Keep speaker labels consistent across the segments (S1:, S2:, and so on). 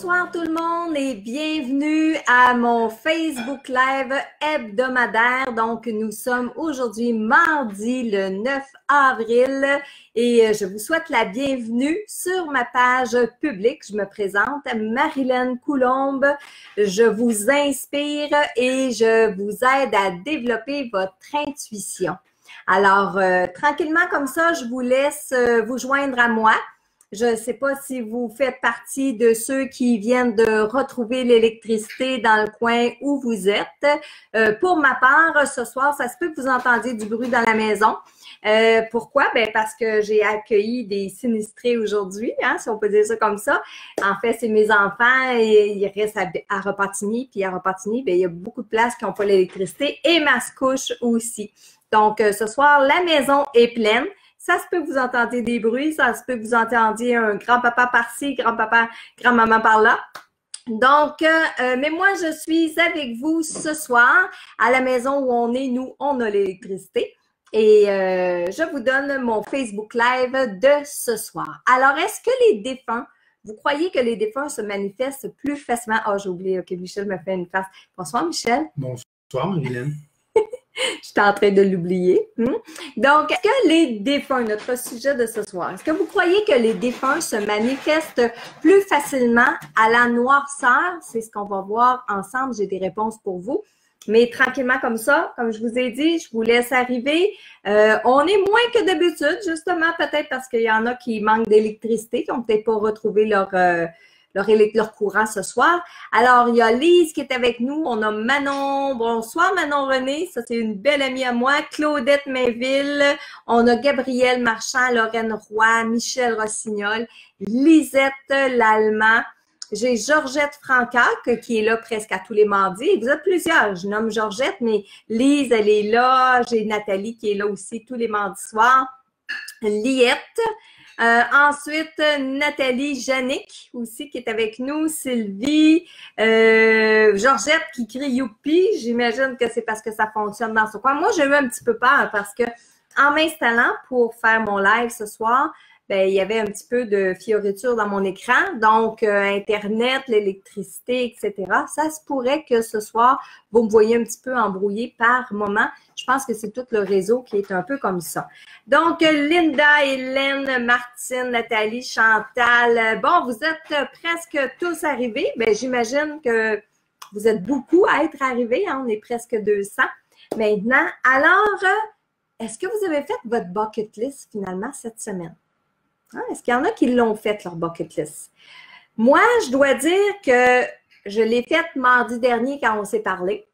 S1: Bonsoir tout le monde et bienvenue à mon Facebook Live hebdomadaire. Donc, nous sommes aujourd'hui mardi le 9 avril et je vous souhaite la bienvenue sur ma page publique. Je me présente, Marilyn Coulombe. Je vous inspire et je vous aide à développer votre intuition. Alors, tranquillement comme ça, je vous laisse vous joindre à moi. Je ne sais pas si vous faites partie de ceux qui viennent de retrouver l'électricité dans le coin où vous êtes. Pour ma part, ce soir, ça se peut que vous entendiez du bruit dans la maison. Pourquoi? Ben parce que j'ai accueilli des sinistrés aujourd'hui, hein, si on peut dire ça comme ça. En fait, c'est mes enfants et ils restent à Repentigny. Puis à Repentigny, ben, il y a beaucoup de places qui n'ont pas l'électricité et Mascouche aussi. Donc, ce soir, la maison est pleine. Ça se peut que vous entendiez des bruits, ça se peut que vous entendiez un grand-papa par-ci, grand-papa, grand-maman par-là. Donc, mais moi, je suis avec vous ce soir. À la maison où on est, nous, on a l'électricité. Et je vous donne mon Facebook Live de ce soir. Alors, est-ce que les défunts, vous croyez que les défunts se manifestent plus facilement? Oh, j'ai oublié, OK, Michel me fait une face. Bonsoir, Michel.
S2: Bonsoir, Marilyn.
S1: J'étais en train de l'oublier. Donc, est-ce que les défunts, notre sujet de ce soir, est-ce que vous croyez que les défunts se manifestent plus facilement à la noirceur? C'est ce qu'on va voir ensemble. J'ai des réponses pour vous. Mais tranquillement comme ça, comme je vous ai dit, je vous laisse arriver. On est moins que d'habitude, justement, peut-être parce qu'il y en a qui manquent d'électricité, qui n'ont peut-être pas retrouvé leur courant ce soir. Alors, il y a Lise qui est avec nous. On a Manon. Bonsoir, Manon René. Ça, c'est une belle amie à moi. Claudette Mainville. On a Gabrielle Marchand, Lorraine Roy, Michel Rossignol, Lisette Lallemand. J'ai Georgette Francac qui est là presque à tous les mardis. Et vous êtes plusieurs. Je nomme Georgette, mais Lise, elle est là. J'ai Nathalie qui est là aussi tous les mardis soirs. Liette. Ensuite, Nathalie Jannick aussi qui est avec nous, Sylvie, Georgette qui crie youpi. J'imagine que c'est parce que ça fonctionne dans ce coin. Moi, j'ai eu un petit peu peur parce que en m'installant pour faire mon live ce soir, ben, il y avait un petit peu de fioriture dans mon écran. Donc, Internet, l'électricité, etc. Ça se pourrait que ce soir, vous me voyez un petit peu embrouillé par moment. Je pense que c'est tout le réseau qui est un peu comme ça. Donc, Linda, Hélène, Martine, Nathalie, Chantal. Bon, vous êtes presque tous arrivés. Bien, j'imagine que vous êtes beaucoup à être arrivés. Hein? On est presque 200 maintenant. Alors, est-ce que vous avez fait votre bucket list finalement cette semaine? Hein? Est-ce qu'il y en a qui l'ont fait, leur bucket list? Moi, je dois dire que je l'ai faite mardi dernier quand on s'est parlé.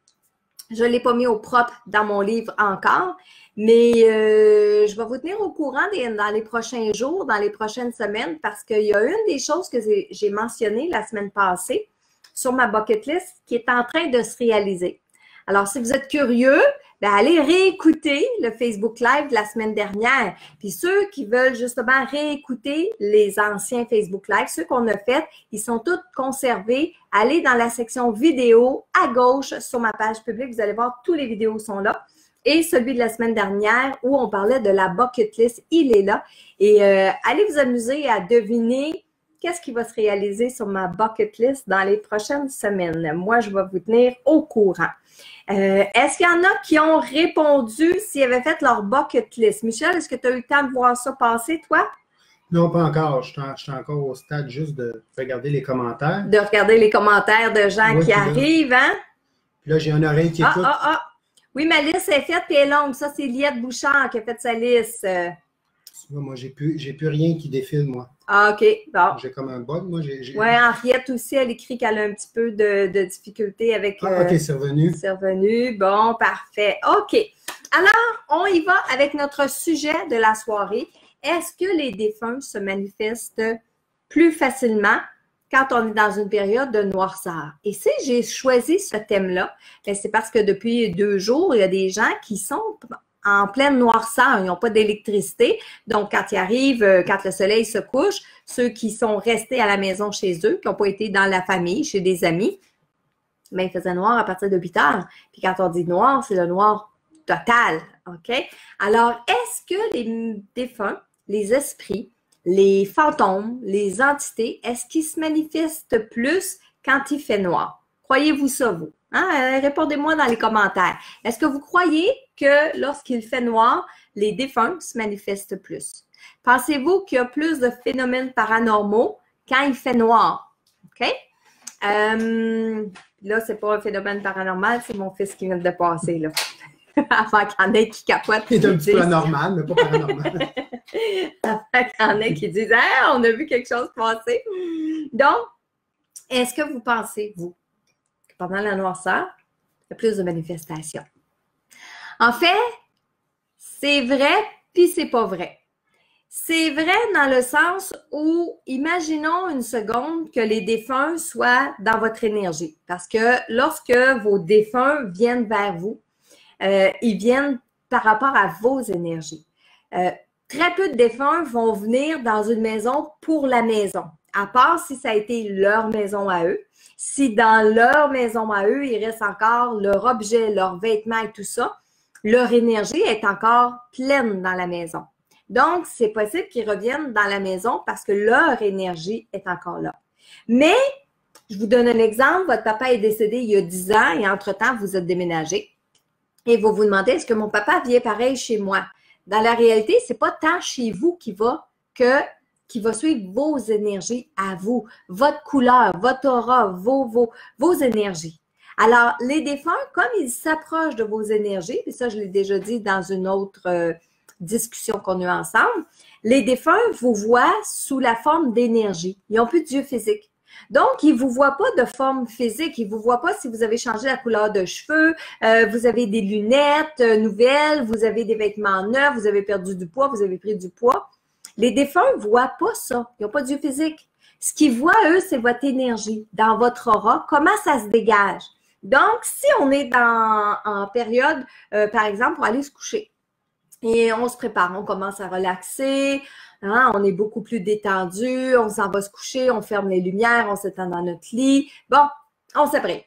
S1: Je ne l'ai pas mis au propre dans mon livre encore, mais je vais vous tenir au courant dans les prochains jours, dans les prochaines semaines, parce qu'il y a une des choses que j'ai mentionnées la semaine passée sur ma bucket list qui est en train de se réaliser. Alors, si vous êtes curieux, bien, allez réécouter le Facebook Live de la semaine dernière. Puis ceux qui veulent justement réécouter les anciens Facebook Live, ceux qu'on a fait, ils sont tous conservés. Allez dans la section vidéo à gauche sur ma page publique. Vous allez voir, tous les vidéos sont là. Et celui de la semaine dernière où on parlait de la bucket list, il est là. Et allez vous amuser à deviner qu'est-ce qui va se réaliser sur ma bucket list dans les prochaines semaines. Moi, je vais vous tenir au courant. Est-ce qu'il y en a qui ont répondu s'ils avaient fait leur bucket list? Michel, est-ce que tu as eu le temps de voir ça passer, toi?
S2: Non, pas encore. Je suis encore au stade juste de regarder les commentaires.
S1: De regarder les commentaires de gens qui arrivent, hein?
S2: Puis là, j'ai un oreille qui écoute.
S1: Oui, ma liste est faite et est longue. Ça, c'est Liette Bouchard qui a fait sa liste.
S2: Moi, j'ai plus rien qui défile, moi.
S1: Ah, OK. Bon.
S2: J'ai comme un bug, moi.
S1: Oui, Henriette aussi, elle écrit qu'elle a un petit peu de difficulté avec...
S2: OK, c'est revenu.
S1: C'est revenu. Bon, parfait. OK. Alors, on y va avec notre sujet de la soirée. Est-ce que les défunts se manifestent plus facilement quand on est dans une période de noirceur? Et si j'ai choisi ce thème-là, c'est parce que depuis 2 jours, il y a des gens qui sont en pleine noirceur, ils n'ont pas d'électricité. Donc, quand ils arrivent, quand le soleil se couche, ceux qui sont restés à la maison chez eux, qui n'ont pas été dans la famille, chez des amis, bien, il faisait noir à partir de 8 heures. Puis quand on dit noir, c'est le noir total. OK? Alors, est-ce que les défunts, les esprits, les fantômes, les entités, est-ce qu'ils se manifestent plus quand il fait noir? Croyez-vous ça, vous? Hein? Répondez-moi dans les commentaires. Est-ce que vous croyez que lorsqu'il fait noir, les défunts se manifestent plus? Pensez-vous qu'il y a plus de phénomènes paranormaux quand il fait noir? OK? Là, c'est pas un phénomène paranormal, c'est mon fils qui vient de passer, là. Avant qu'il y en ait qui capotent.
S2: C'est un petit peu anormal, mais pas paranormal.
S1: Avant qu'il y en ait qui disent « Ah, on a vu quelque chose passer! » Donc, est-ce que vous pensez, vous, que pendant la noirceur, il y a plus de manifestations? En fait, c'est vrai, puis c'est pas vrai. C'est vrai dans le sens où, imaginons une seconde que les défunts soient dans votre énergie. Parce que lorsque vos défunts viennent vers vous, ils viennent par rapport à vos énergies. Très peu de défunts vont venir dans une maison pour la maison, à part si ça a été leur maison à eux. Si dans leur maison à eux, il reste encore leur objet, leurs vêtements et tout ça, leur énergie est encore pleine dans la maison. Donc, c'est possible qu'ils reviennent dans la maison parce que leur énergie est encore là. Mais, je vous donne un exemple. Votre papa est décédé il y a 10 ans et entre-temps, vous êtes déménagé. Et vous vous demandez, est-ce que mon papa vient pareil chez moi? Dans la réalité, ce n'est pas tant chez vous qui va suivre vos énergies à vous, votre couleur, votre aura, vos énergies. Alors, les défunts, comme ils s'approchent de vos énergies, et ça, je l'ai déjà dit dans une autre discussion qu'on a eue ensemble, les défunts vous voient sous la forme d'énergie. Ils n'ont plus d'yeux physiques. Donc, ils ne vous voient pas de forme physique. Ils ne vous voient pas si vous avez changé la couleur de cheveux, vous avez des lunettes nouvelles, vous avez des vêtements neufs, vous avez perdu du poids, vous avez pris du poids. Les défunts ne voient pas ça. Ils n'ont pas d'yeux physiques. Ce qu'ils voient, eux, c'est votre énergie dans votre aura, comment ça se dégage. Donc, si on est en période, par exemple, pour aller se coucher, et on se prépare, on commence à relaxer, hein, on est beaucoup plus détendu, on s'en va se coucher, on ferme les lumières, on s'étend dans notre lit. Bon, on s'apprête.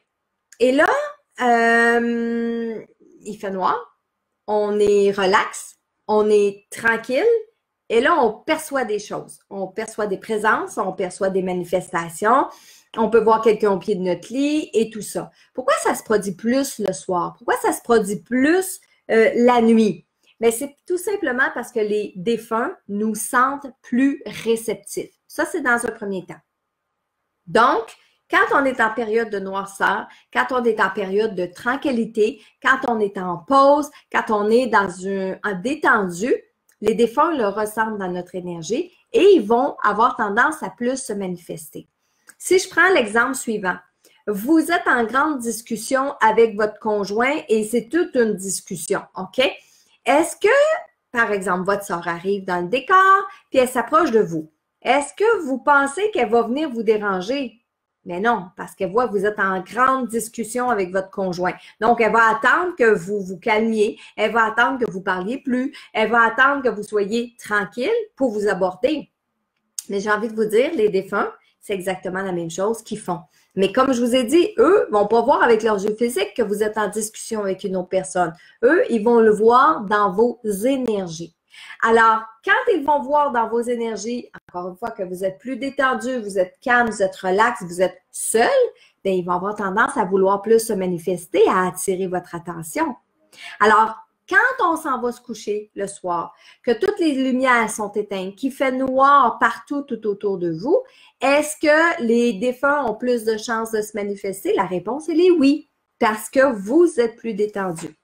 S1: Et là, il fait noir, on est relax, on est tranquille, et là, on perçoit des choses. On perçoit des présences, on perçoit des manifestations, on peut voir quelqu'un au pied de notre lit et tout ça. Pourquoi ça se produit plus le soir? Pourquoi ça se produit plus la nuit? Mais c'est tout simplement parce que les défunts nous sentent plus réceptifs. Ça, c'est dans un premier temps. Donc, quand on est en période de noirceur, quand on est en période de tranquillité, quand on est en pause, quand on est en détendu, les défunts le ressentent dans notre énergie et ils vont avoir tendance à plus se manifester. Si je prends l'exemple suivant, vous êtes en grande discussion avec votre conjoint et c'est toute une discussion, OK? Est-ce que, par exemple, votre sœur arrive dans le décor puis elle s'approche de vous? Est-ce que vous pensez qu'elle va venir vous déranger? Mais non, parce qu'elle voit que vous êtes en grande discussion avec votre conjoint. Donc, elle va attendre que vous vous calmiez, elle va attendre que vous parliez plus, elle va attendre que vous soyez tranquille pour vous aborder. Mais j'ai envie de vous dire, les défunts, c'est exactement la même chose qu'ils font. Mais comme je vous ai dit, eux ne vont pas voir avec leurs yeux physiques que vous êtes en discussion avec une autre personne. Eux, ils vont le voir dans vos énergies. Alors, quand ils vont voir dans vos énergies, encore une fois, que vous êtes plus détendu, vous êtes calme, vous êtes relax, vous êtes seul, bien, ils vont avoir tendance à vouloir plus se manifester, à attirer votre attention. Alors, quand on s'en va se coucher le soir, que toutes les lumières sont éteintes, qu'il fait noir partout tout autour de vous, est-ce que les défunts ont plus de chances de se manifester? La réponse, elle est oui, parce que vous êtes plus détendu.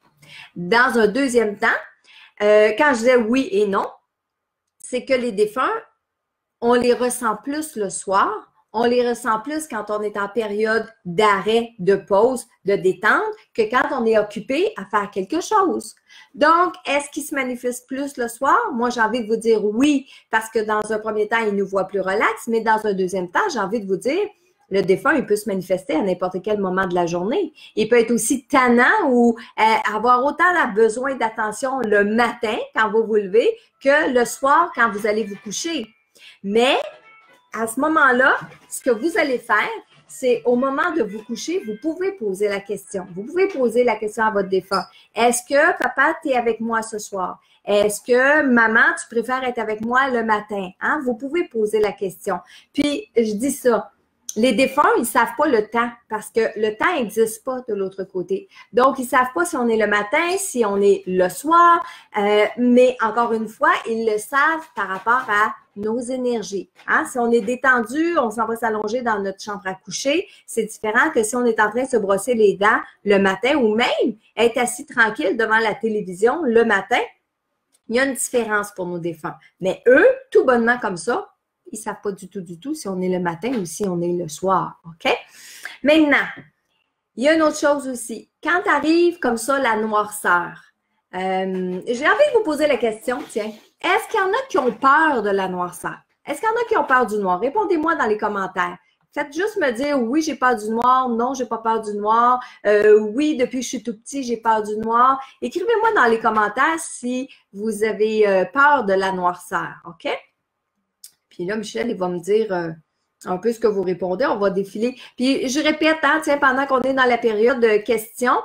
S1: Dans un deuxième temps, quand je disais oui et non, c'est que les défunts, on les ressent plus le soir, on les ressent plus quand on est en période d'arrêt, de pause, de détente, que quand on est occupé à faire quelque chose. Donc, est-ce qu'ils se manifestent plus le soir? Moi, j'ai envie de vous dire oui, parce que dans un premier temps, ils nous voient plus relax, mais dans un deuxième temps, j'ai envie de vous dire, le défunt, il peut se manifester à n'importe quel moment de la journée. Il peut être aussi tannant ou avoir autant besoin d'attention le matin, quand vous vous levez, que le soir, quand vous allez vous coucher. Mais, à ce moment-là, ce que vous allez faire, c'est au moment de vous coucher, vous pouvez poser la question. Vous pouvez poser la question à votre défunt. Est-ce que papa, tu es avec moi ce soir? Est-ce que maman, tu préfères être avec moi le matin? Hein? Vous pouvez poser la question. Puis, je dis ça. Les défunts, ils savent pas le temps parce que le temps n'existe pas de l'autre côté. Donc, ils savent pas si on est le matin, si on est le soir, mais encore une fois, ils le savent par rapport à nos énergies. Hein? Si on est détendu, on s'en va s'allonger dans notre chambre à coucher, c'est différent que si on est en train de se brosser les dents le matin ou même être assis tranquille devant la télévision le matin. Il y a une différence pour nos défunts. Mais eux, tout bonnement comme ça, ils ne savent pas du tout si on est le matin ou si on est le soir. OK? Maintenant, il y a une autre chose aussi. Quand arrive comme ça la noirceur, j'ai envie de vous poser la question, tiens, est-ce qu'il y en a qui ont peur de la noirceur? Est-ce qu'il y en a qui ont peur du noir? Répondez-moi dans les commentaires. Faites juste me dire oui, j'ai peur du noir, non, j'ai pas peur du noir, oui, depuis que je suis tout petit, j'ai peur du noir. Écrivez-moi dans les commentaires si vous avez peur de la noirceur, OK? Puis là, Michel, il va me dire un peu ce que vous répondez. On va défiler. Puis je répète, hein, tiens, pendant qu'on est dans la période de questions,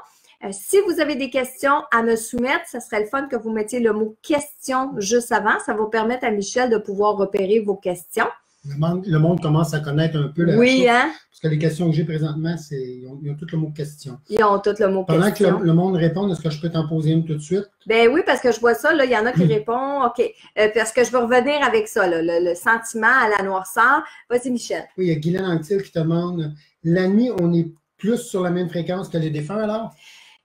S1: si vous avez des questions à me soumettre, ça serait le fun que vous mettiez le mot « question » juste avant. Ça va vous permettre à Michel de pouvoir repérer vos questions.
S2: Le monde commence à connaître un peu la
S1: Oui,
S2: chose,
S1: hein?
S2: Parce que les questions que j'ai présentement, ils ont tout le mot question.
S1: Ils ont tout le mot
S2: Pendant
S1: question.
S2: que le monde répond, est-ce que je peux t'en poser une tout de suite?
S1: Ben oui, parce que je vois ça, là, il y en a qui répondent, OK, parce que je vais revenir avec ça, là, le sentiment à la noirceur. Vas-y, Michel.
S2: Oui, il y a Guylaine Anctil qui te demande, la nuit, on est plus sur la même fréquence que les défunts alors?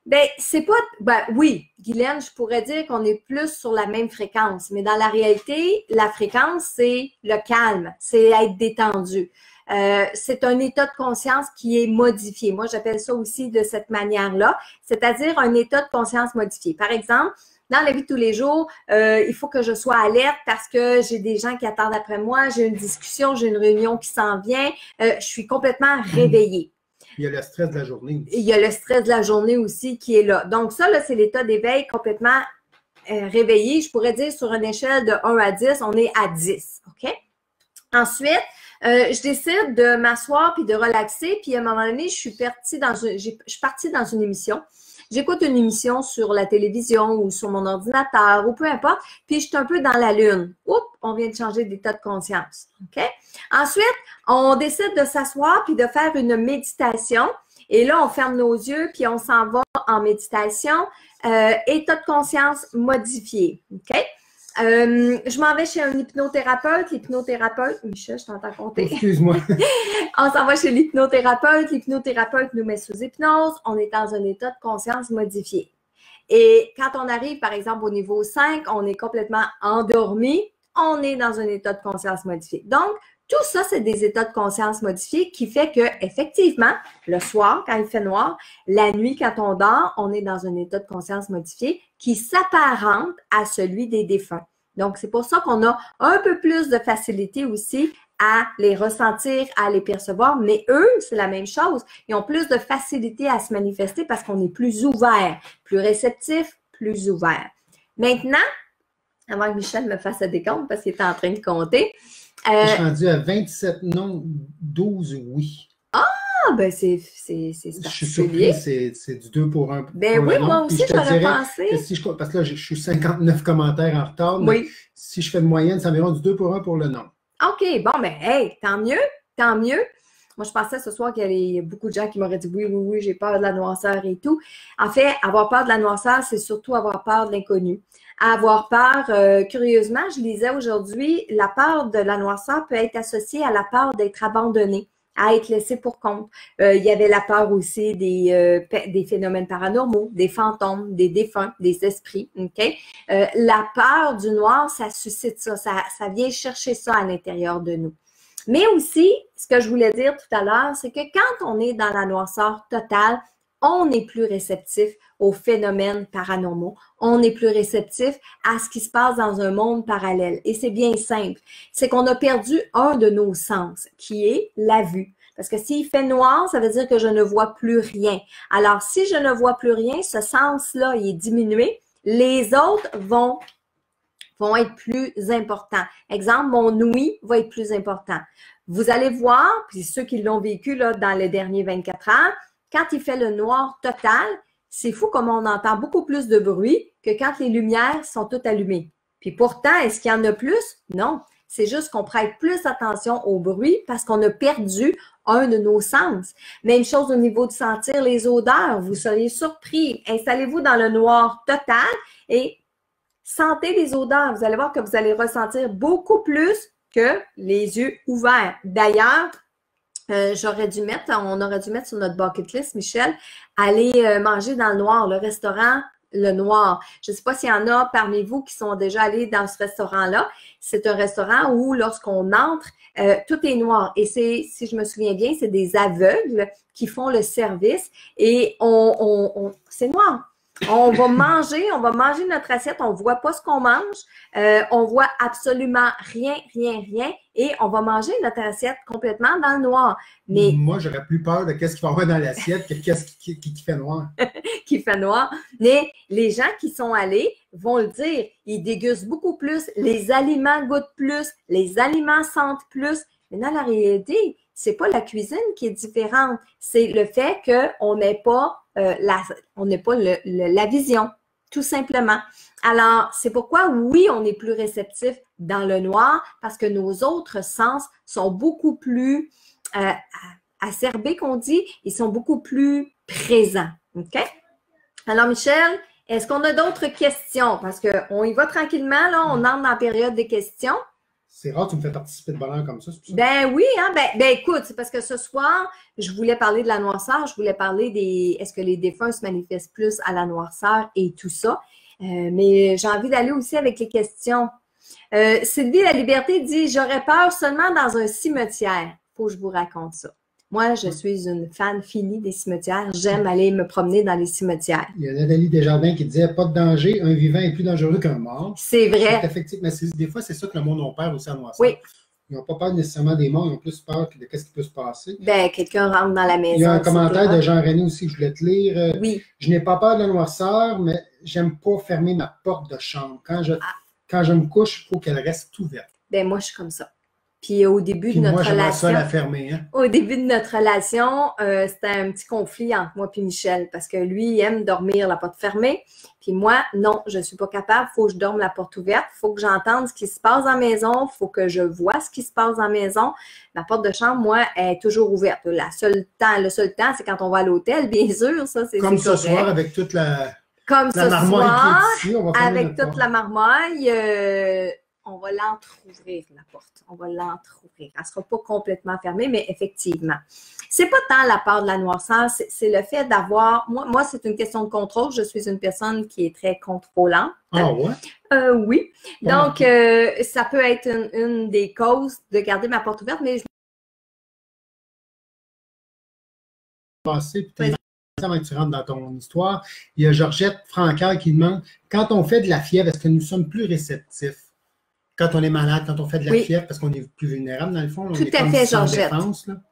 S1: Ben, c'est pas. Ben oui, Guylaine, je pourrais dire qu'on est plus sur la même fréquence, mais dans la réalité, la fréquence, c'est le calme, c'est être détendu. C'est un état de conscience qui est modifié. Moi, j'appelle ça aussi de cette manière-là, c'est-à-dire un état de conscience modifié. Par exemple, dans la vie de tous les jours, il faut que je sois alerte parce que j'ai des gens qui attendent après moi, j'ai une discussion, j'ai une réunion qui s'en vient, je suis complètement réveillée.
S2: Il y a le stress de la journée aussi.
S1: Il y a le stress de la journée aussi qui est là. Donc ça, là, c'est l'état d'éveil complètement réveillé. Je pourrais dire sur une échelle de 1 à 10, on est à 10. OK? Ensuite, je décide de m'asseoir puis de relaxer. Puis à un moment donné, je suis partie dans une émission. J'écoute une émission sur la télévision ou sur mon ordinateur ou peu importe, puis je suis un peu dans la lune. Oups, on vient de changer d'état de conscience. OK? Ensuite, on décide de s'asseoir puis de faire une méditation. Et là, on ferme nos yeux puis on s'en va en méditation. État de conscience modifié. OK? Je m'en vais chez un hypnothérapeute. L'hypnothérapeute, Michel, je t'entends compter.
S2: Excuse-moi.
S1: On s'en va chez l'hypnothérapeute. L'hypnothérapeute nous met sous hypnose. On est dans un état de conscience modifié. Et quand on arrive, par exemple, au niveau 5, on est complètement endormi. On est dans un état de conscience modifié. Donc, tout ça, c'est des états de conscience modifiés qui fait que, effectivement, le soir, quand il fait noir, la nuit, quand on dort, on est dans un état de conscience modifié qui s'apparente à celui des défunts. Donc, c'est pour ça qu'on a un peu plus de facilité aussi à les ressentir, à les percevoir, mais eux, c'est la même chose. Ils ont plus de facilité à se manifester parce qu'on est plus ouvert, plus réceptif, plus ouvert. Maintenant, avant que Michel me fasse le décompte parce qu'il est en train de compter,
S2: je suis rendu à 27 non, 12 oui.
S1: Ah, ben c'est particulier.
S2: Je suis surpris, c'est du 2 pour 1.
S1: Ben oui, moi aussi, j'aurais pensé.
S2: Que parce que là, je suis 59 commentaires en retard.
S1: Oui.
S2: Si je fais de moyenne, c'est environ du 2 pour 1 pour le non.
S1: OK, bon, ben, hey, tant mieux, tant mieux. Moi, je pensais ce soir qu'il y avait beaucoup de gens qui m'auraient dit oui, j'ai peur de la noirceur et tout. En fait, avoir peur de la noirceur, c'est surtout avoir peur de l'inconnu. Avoir peur, curieusement, je lisais aujourd'hui, la peur de la noirceur peut être associée à la peur d'être abandonné, à être laissé pour compte. Il y avait la peur aussi des phénomènes paranormaux, des fantômes, des défunts, des esprits. Okay? La peur du noir, ça suscite ça vient chercher ça à l'intérieur de nous. Mais aussi, ce que je voulais dire tout à l'heure, c'est que quand on est dans la noirceur totale, on est plus réceptif aux phénomènes paranormaux. On est plus réceptif à ce qui se passe dans un monde parallèle. Et c'est bien simple. C'est qu'on a perdu un de nos sens, qui est la vue. Parce que s'il fait noir, ça veut dire que je ne vois plus rien. Alors, si je ne vois plus rien, ce sens-là, il est diminué. Les autres vont être plus importants. Exemple, mon ouïe va être plus important. vous allez voir, puis ceux qui l'ont vécu là, dans les derniers 24 heures, quand il fait le noir total, c'est fou comme on entend beaucoup plus de bruit que quand les lumières sont toutes allumées. Puis pourtant, est-ce qu'il y en a plus? Non. C'est juste qu'on prête plus attention au bruit parce qu'on a perdu un de nos sens. Même chose au niveau de sentir les odeurs. Vous seriez surpris. Installez-vous dans le noir total et sentez les odeurs. Vous allez voir que vous allez ressentir beaucoup plus que les yeux ouverts. D'ailleurs, on aurait dû mettre sur notre bucket list, Michel, aller manger dans le noir, le restaurant Le Noir. Je ne sais pas s'il y en a parmi vous qui sont déjà allés dans ce restaurant-là. C'est un restaurant où, lorsqu'on entre, tout est noir. Et c'est, si je me souviens bien, c'est des aveugles qui font le service et c'est noir. On va manger notre assiette, on voit pas ce qu'on mange, on voit absolument rien, et on va manger notre assiette complètement dans le noir. Mais
S2: moi, j'aurais plus peur de qu'est-ce qu'il va y avoir dans l'assiette que qu'est-ce qui fait noir.
S1: qui fait noir. Mais les gens qui sont allés vont le dire, ils dégustent beaucoup plus, les aliments goûtent plus, les aliments sentent plus. Mais dans la réalité, c'est pas la cuisine qui est différente, c'est le fait qu'on n'ait pas la vision, tout simplement. Alors, c'est pourquoi, oui, on est plus réceptif dans le noir parce que nos autres sens sont beaucoup plus acerbés, qu'on dit, ils sont beaucoup plus présents. OK? Alors, Michel, est-ce qu'on a d'autres questions? Parce qu'on y va tranquillement, là, on entre dans la période des questions.
S2: C'est rare que tu me fais participer de bonheur comme ça, c'est pour ça?
S1: Ben oui, hein, ben écoute, c'est parce que ce soir, je voulais parler de la noirceur, je voulais parler est-ce que les défunts se manifestent plus à la noirceur et tout ça. Mais j'ai envie d'aller aussi avec les questions. Sylvie La Liberté dit, j'aurais peur seulement dans un cimetière. Faut que je vous raconte ça. Moi, je suis une fan finie des cimetières. J'aime aller me promener dans les cimetières.
S2: Il y a Nathalie Desjardins qui disait pas de danger, un vivant est plus dangereux qu'un mort.
S1: C'est vrai.
S2: C'est effectif, mais des fois, c'est ça que le monde a peur aussi à noirceur.
S1: Oui.
S2: Ils n'ont pas peur nécessairement des morts, ils ont plus peur de ce qui peut se passer.
S1: Ben, quelqu'un rentre dans la maison.
S2: Il y a un commentaire de Jean René aussi, je voulais te lire.
S1: Oui.
S2: Je n'ai pas peur de la noirceur, mais j'aime pas fermer ma porte de chambre. Quand je me couche, il faut qu'elle reste ouverte.
S1: Ben, moi, je suis comme ça. Puis au début de notre relation,
S2: la fermer, hein?
S1: Au début de notre relation, c'était un petit conflit entre moi et Michel parce que lui, il aime dormir la porte fermée. Puis moi, non, je suis pas capable. Il faut que je dorme la porte ouverte. Il faut que j'entende ce qui se passe dans la maison. Il faut que je vois ce qui se passe dans la maison. Ma porte de chambre, moi, est toujours ouverte. Le seul temps, c'est quand on va à l'hôtel, bien sûr. Ça, c'est
S2: comme ce soir avec toute la
S1: comme
S2: la
S1: ce
S2: marmaille
S1: soir,
S2: qui est ici,
S1: avec toute la marmaille. On va l'entrouvrir, la porte. On va l'entrouvrir. Elle ne sera pas complètement fermée, mais effectivement. C'est pas tant la peur de la noirceur, c'est le fait d'avoir... Moi, c'est une question de contrôle. Je suis une personne qui est très contrôlante.
S2: Ah ouais?
S1: Oui. Donc, ça peut être une des causes de garder ma porte ouverte, mais
S2: Avant que tu rentres dans ton histoire, il y a Georgette Francaire qui demande, quand on fait de la fièvre, est-ce que nous sommes plus réceptifs? Quand on est malade, quand on fait de la fièvre, parce qu'on est plus vulnérable dans le fond.
S1: Tout à fait, Georgette.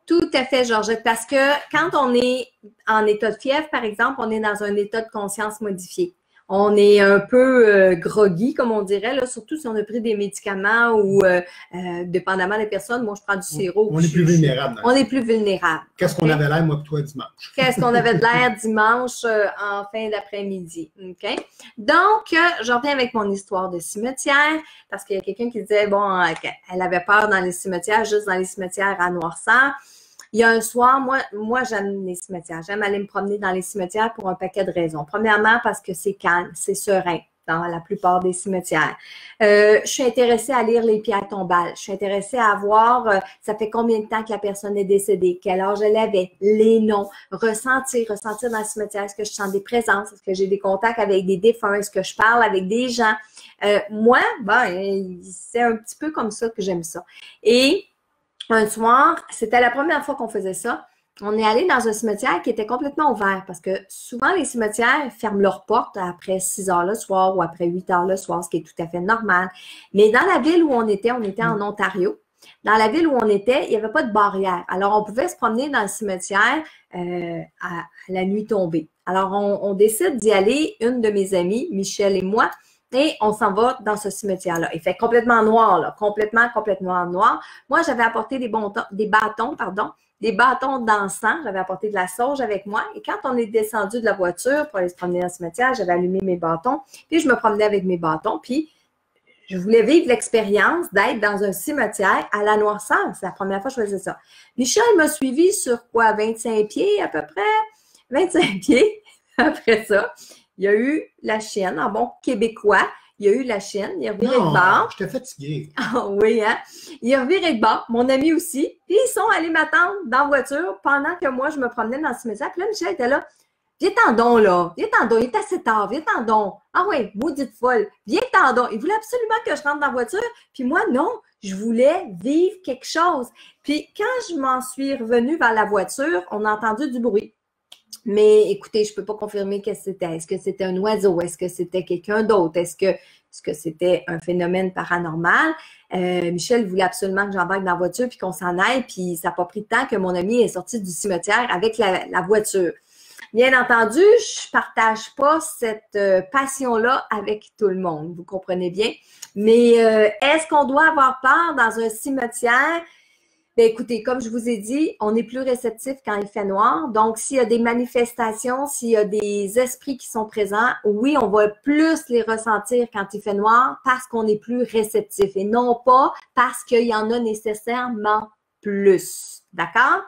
S1: Tout à fait, Georgette. Parce que quand on est en état de fièvre, par exemple, on est dans un état de conscience modifié. On est un peu groggy, comme on dirait, là, surtout si on a pris des médicaments ou dépendamment des personnes. Moi, je prends du sirop.
S2: On est plus vulnérable.
S1: On est plus vulnérable.
S2: Qu'est-ce qu'on avait l'air, moi et toi, dimanche?
S1: Qu'est-ce qu'on avait de l'air dimanche en fin d'après-midi. OK? Donc, je reviens avec mon histoire de cimetière parce qu'il y a quelqu'un qui disait, bon, elle avait peur dans les cimetières, juste dans les cimetières à noirceur. Il y a un soir, moi j'aime les cimetières. J'aime aller me promener dans les cimetières pour un paquet de raisons. Premièrement, parce que c'est calme, c'est serein dans la plupart des cimetières. Je suis intéressée à lire les pierres tombales. Je suis intéressée à voir ça fait combien de temps que la personne est décédée, quel âge elle avait, les noms, ressentir dans le cimetière. Est-ce que je sens des présences? Est-ce que j'ai des contacts avec des défunts? Est-ce que je parle avec des gens? Moi, c'est un petit peu comme ça que j'aime ça. Et un soir, c'était la première fois qu'on faisait ça. On est allé dans un cimetière qui était complètement ouvert parce que souvent, les cimetières ferment leurs portes après 6 heures le soir ou après 8 heures le soir, ce qui est tout à fait normal. Mais dans la ville où on était en Ontario. Dans la ville où on était, il n'y avait pas de barrière. Alors, on pouvait se promener dans le cimetière à la nuit tombée. Alors, on décide d'y aller, une de mes amies, Michel et moi. et on s'en va dans ce cimetière-là. Il fait complètement noir, là, complètement noir. Moi, j'avais apporté des bâtons d'encens. J'avais apporté de la sauge avec moi. Et quand on est descendu de la voiture pour aller se promener dans le cimetière, j'avais allumé mes bâtons. Puis je me promenais avec mes bâtons. Puis je voulais vivre l'expérience d'être dans un cimetière à la noirceur. C'est la première fois que je faisais ça. Michel m'a suivi sur quoi? 25 pieds à peu près? 25 pieds. Après ça, il y a eu la chienne. En bon québécois, il y a eu la chienne. Il a reviré de bord.
S2: J'étais fatiguée.
S1: Ah oui, hein? Il a reviré de bord. Mon ami aussi. Puis ils sont allés m'attendre dans la voiture pendant que moi, je me promenais dans le cimetière. Puis là, Michel était là. Viens-t'en donc, là. Viens-t'en donc. Il est assez tard. Viens-t'en donc. Ah oui, maudite folle. Viens-t'en donc. Il voulait absolument que je rentre dans la voiture. Puis moi, non. Je voulais vivre quelque chose. Puis quand je m'en suis revenue vers la voiture, on a entendu du bruit. Mais écoutez, je ne peux pas confirmer que c'était. Est-ce que c'était un oiseau? Est-ce que c'était quelqu'un d'autre? Est-ce que c'était un phénomène paranormal? Michel voulait absolument que j'embarque dans la voiture puis qu'on s'en aille. Puis ça n'a pas pris de temps que mon ami est sorti du cimetière avec la voiture. Bien entendu, je partage pas cette passion-là avec tout le monde, vous comprenez bien. Mais est-ce qu'on doit avoir peur dans un cimetière? Bien, écoutez, comme je vous ai dit, on est plus réceptif quand il fait noir. Donc, s'il y a des manifestations, s'il y a des esprits qui sont présents, oui, on va plus les ressentir quand il fait noir parce qu'on est plus réceptif et non pas parce qu'il y en a nécessairement plus. D'accord?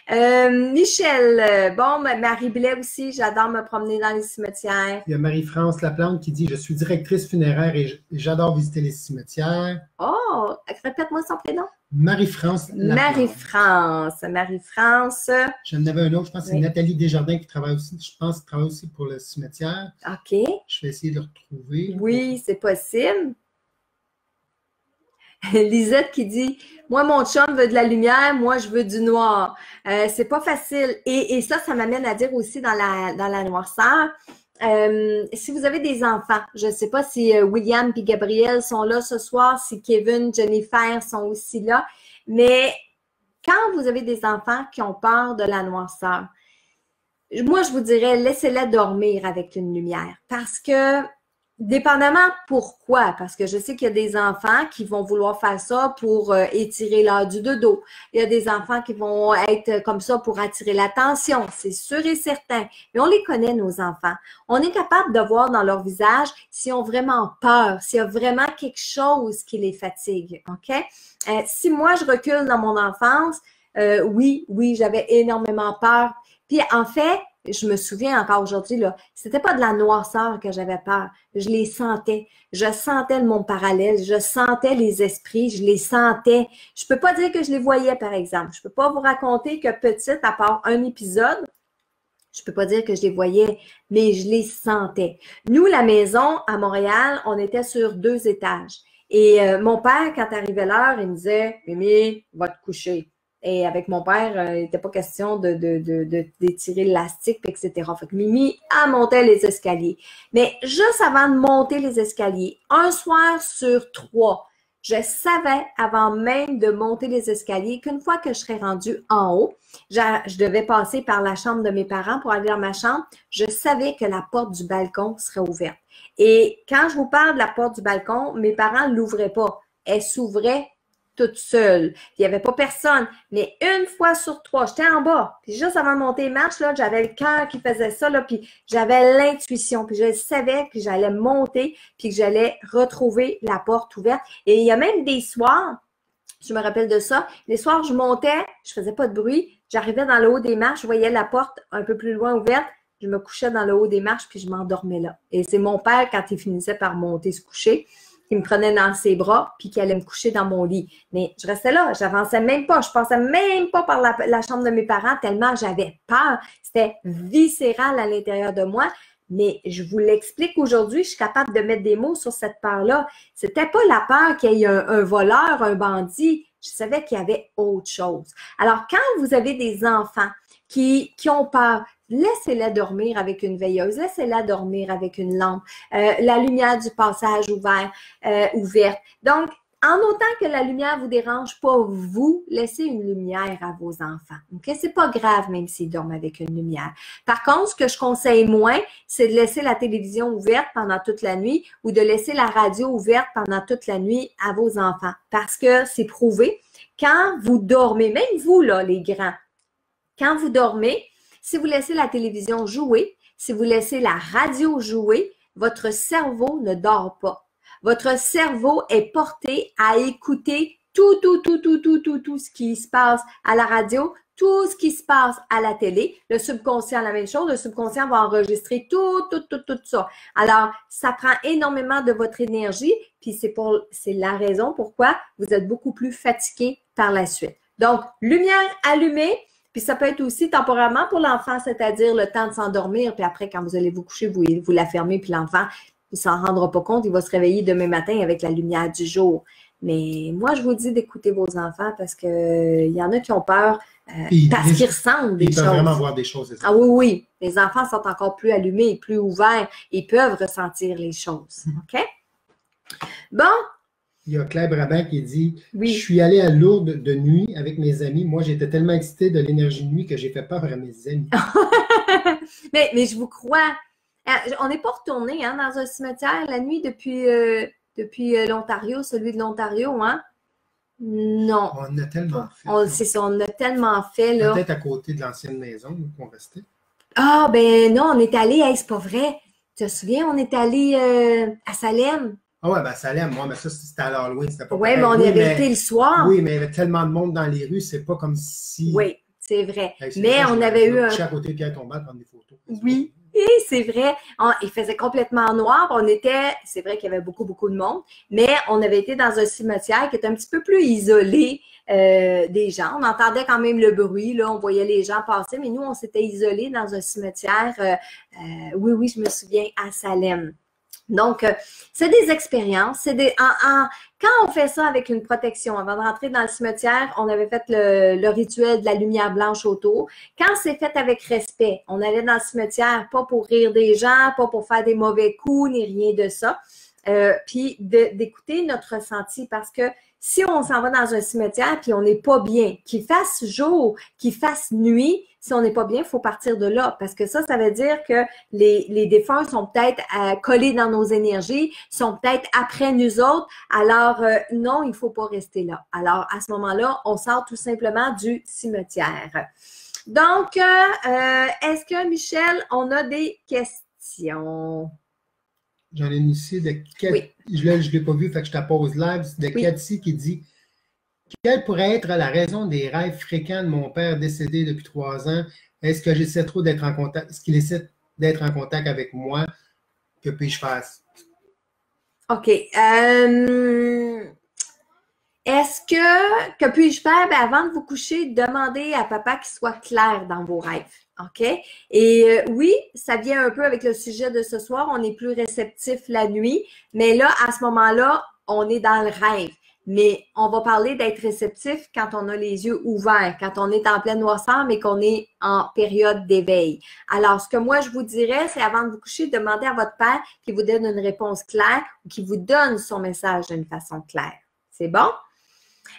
S1: Michel, bon, Marie Blais aussi, j'adore me promener dans les cimetières.
S2: Il y a Marie-France Laplante qui dit « Je suis directrice funéraire et j'adore visiter les cimetières. »
S1: Oh, répète-moi son prénom.
S2: Marie-France Laplante.
S1: Marie-France.
S2: J'en avais un autre, je pense que c'est Nathalie Desjardins qui travaille aussi, travaille aussi pour le cimetière.
S1: OK.
S2: Je vais essayer de le retrouver.
S1: Oui, c'est possible. Lisette qui dit « Moi, mon chum veut de la lumière, moi, je veux du noir. C'est pas facile. » Et ça m'amène à dire aussi dans la noirceur, si vous avez des enfants, je ne sais pas si William et Gabriel sont là ce soir, si Kevin, Jennifer sont aussi là, mais quand vous avez des enfants qui ont peur de la noirceur, moi, je vous dirais, laissez-les dormir avec une lumière parce que dépendamment pourquoi, parce que je sais qu'il y a des enfants qui vont vouloir faire ça pour étirer l'heure du dodo. Il y a des enfants qui vont être comme ça pour attirer l'attention, c'est sûr et certain. Mais on les connaît, nos enfants. On est capable de voir dans leur visage s'ils ont vraiment peur, s'il y a vraiment quelque chose qui les fatigue. OK? Si moi, je recule dans mon enfance, oui, j'avais énormément peur. Puis en fait, je me souviens encore aujourd'hui, là, c'était pas de la noirceur que j'avais peur. Je les sentais. Je sentais le monde parallèle. Je sentais les esprits. Je les sentais. Je peux pas dire que je les voyais, par exemple. Je peux pas vous raconter que petite, à part un épisode, je peux pas dire que je les voyais, mais je les sentais. Nous, la maison à Montréal, on était sur 2 étages. Et mon père, quand arrivait l'heure, il me disait « Mimi, va te coucher ». Et avec mon père, il n'était pas question d'étirer l'élastique, etc. Fait que Mimi, elle montait les escaliers. Mais juste avant de monter les escaliers, un soir sur 3, je savais avant même de monter les escaliers qu'une fois que je serais rendue en haut, je devais passer par la chambre de mes parents pour aller dans ma chambre. Je savais que la porte du balcon serait ouverte. Et quand je vous parle de la porte du balcon, mes parents ne l'ouvraient pas. Elle s'ouvrait toute seule. Il n'y avait pas personne. Mais une fois sur 3, j'étais en bas. Puis juste avant de monter les marches, là, j'avais le cœur qui faisait ça, là, puis j'avais l'intuition. Puis je savais que j'allais monter, puis que j'allais retrouver la porte ouverte. Et il y a même des soirs, je me rappelle de ça, les soirs, je montais, je faisais pas de bruit, j'arrivais dans le haut des marches, je voyais la porte un peu plus loin ouverte, je me couchais dans le haut des marches, puis je m'endormais là. Et c'est mon père, quand il finissait par monter, se coucher, qui me prenait dans ses bras, puis qui allait me coucher dans mon lit. Mais je restais là, j'avançais même pas, je passais même pas par la chambre de mes parents tellement j'avais peur. C'était viscéral à l'intérieur de moi. Mais je vous l'explique aujourd'hui, je suis capable de mettre des mots sur cette peur-là. C'était pas la peur qu'il y ait un voleur, un bandit. Je savais qu'il y avait autre chose. Alors, quand vous avez des enfants qui ont peur, laissez-les dormir avec une veilleuse, laissez-les dormir avec une lampe, la lumière du passage ouverte. Donc, En autant que la lumière vous dérange pas, vous, laissez une lumière à vos enfants. OK? C'est pas grave même s'ils dorment avec une lumière. Par contre, ce que je conseille moins, c'est de laisser la télévision ouverte pendant toute la nuit ou de laisser la radio ouverte pendant toute la nuit à vos enfants. Parce que c'est prouvé, quand vous dormez, même vous, là, les grands, quand vous dormez, si vous laissez la télévision jouer, si vous laissez la radio jouer, votre cerveau ne dort pas. Votre cerveau est porté à écouter tout ce qui se passe à la radio, tout ce qui se passe à la télé. Le subconscient, la même chose. Le subconscient va enregistrer tout ça. Alors, ça prend énormément de votre énergie, puis c'est la raison pourquoi vous êtes beaucoup plus fatigué par la suite. Donc, lumière allumée, puis ça peut être aussi temporairement pour l'enfant, c'est-à-dire le temps de s'endormir, puis après, quand vous allez vous coucher, vous la fermez, puis l'enfant, il s'en rendra pas compte, il va se réveiller demain matin avec la lumière du jour. Mais moi, je vous dis d'écouter vos enfants parce que il y en a qui ont peur parce qu'ils ressentent des choses.
S2: Ils peuvent vraiment voir des choses.
S1: Ah oui, oui. Les enfants sont encore plus allumés, plus ouverts. Ils peuvent ressentir les choses. OK? Bon.
S2: Il y a Claire Brabant qui dit « Je suis allée à Lourdes de nuit avec mes amis. Moi, j'étais tellement excitée de l'énergie de nuit que j'ai fait peur à mes amis. »
S1: Mais je vous crois. On n'est pas retourné dans un cimetière la nuit depuis l'Ontario, celui de l'Ontario, hein? Non.
S2: On a tellement fait.
S1: C'est ça, on a tellement fait, là.
S2: Peut-être à côté de l'ancienne maison où on restait.
S1: Ah, ben non, on est allé, hey, c'est pas vrai. Tu te souviens, on est allé à Salem.
S2: Ah ouais, ben à Salem, moi, mais ça, c'était à l'Halloween, c'était pas
S1: ouais, mais on y avait été le soir.
S2: Oui, mais il y avait tellement de monde dans les rues, c'est pas comme si...
S1: Oui, c'est vrai. Mais on avait eu
S2: un... à côté de Pierre Tombal prendre des photos.
S1: Oui. Et c'est vrai, il faisait complètement noir. C'est vrai qu'il y avait beaucoup de monde, mais on avait été dans un cimetière qui était un petit peu plus isolé des gens. On entendait quand même le bruit, là, on voyait les gens passer, mais nous, on s'était isolés dans un cimetière, oui, je me souviens, à Salem. Donc, c'est des expériences. Quand on fait ça avec une protection, avant de rentrer dans le cimetière, on avait fait le rituel de la lumière blanche autour. Quand c'est fait avec respect, on allait dans le cimetière pas pour rire des gens, pas pour faire des mauvais coups, ni rien de ça. Puis d'écouter notre ressenti parce que si on s'en va dans un cimetière puis on n'est pas bien, qu'il fasse jour, qu'il fasse nuit, si on n'est pas bien, il faut partir de là parce que ça veut dire que les défunts sont peut-être collés dans nos énergies, sont peut-être après nous autres. Alors, non, il ne faut pas rester là. Alors, à ce moment-là, on sort tout simplement du cimetière. Donc, est-ce que, Michel, on a des questions?
S2: J'en ai une ici de Cathy. Je ne l'ai pas vu, fait que je te pose live. De Cathy qui dit quelle pourrait être la raison des rêves fréquents de mon père décédé depuis 3 ans? Est-ce que j'essaie trop d'être en contact? Est-ce qu'il essaie d'être en contact avec moi? Que puis-je faire?
S1: OK. Que puis-je faire? Ben, avant de vous coucher, demandez à papa qu'il soit clair dans vos rêves. OK? Et oui, ça vient un peu avec le sujet de ce soir. On est plus réceptif la nuit, mais là, à ce moment-là, on est dans le rêve. Mais on va parler d'être réceptif quand on a les yeux ouverts, quand on est en pleine noirceur, mais qu'on est en période d'éveil. Alors, ce que moi, je vous dirais, c'est avant de vous coucher, demandez à votre père qu'il vous donne une réponse claire ou qu'il vous donne son message d'une façon claire. C'est bon?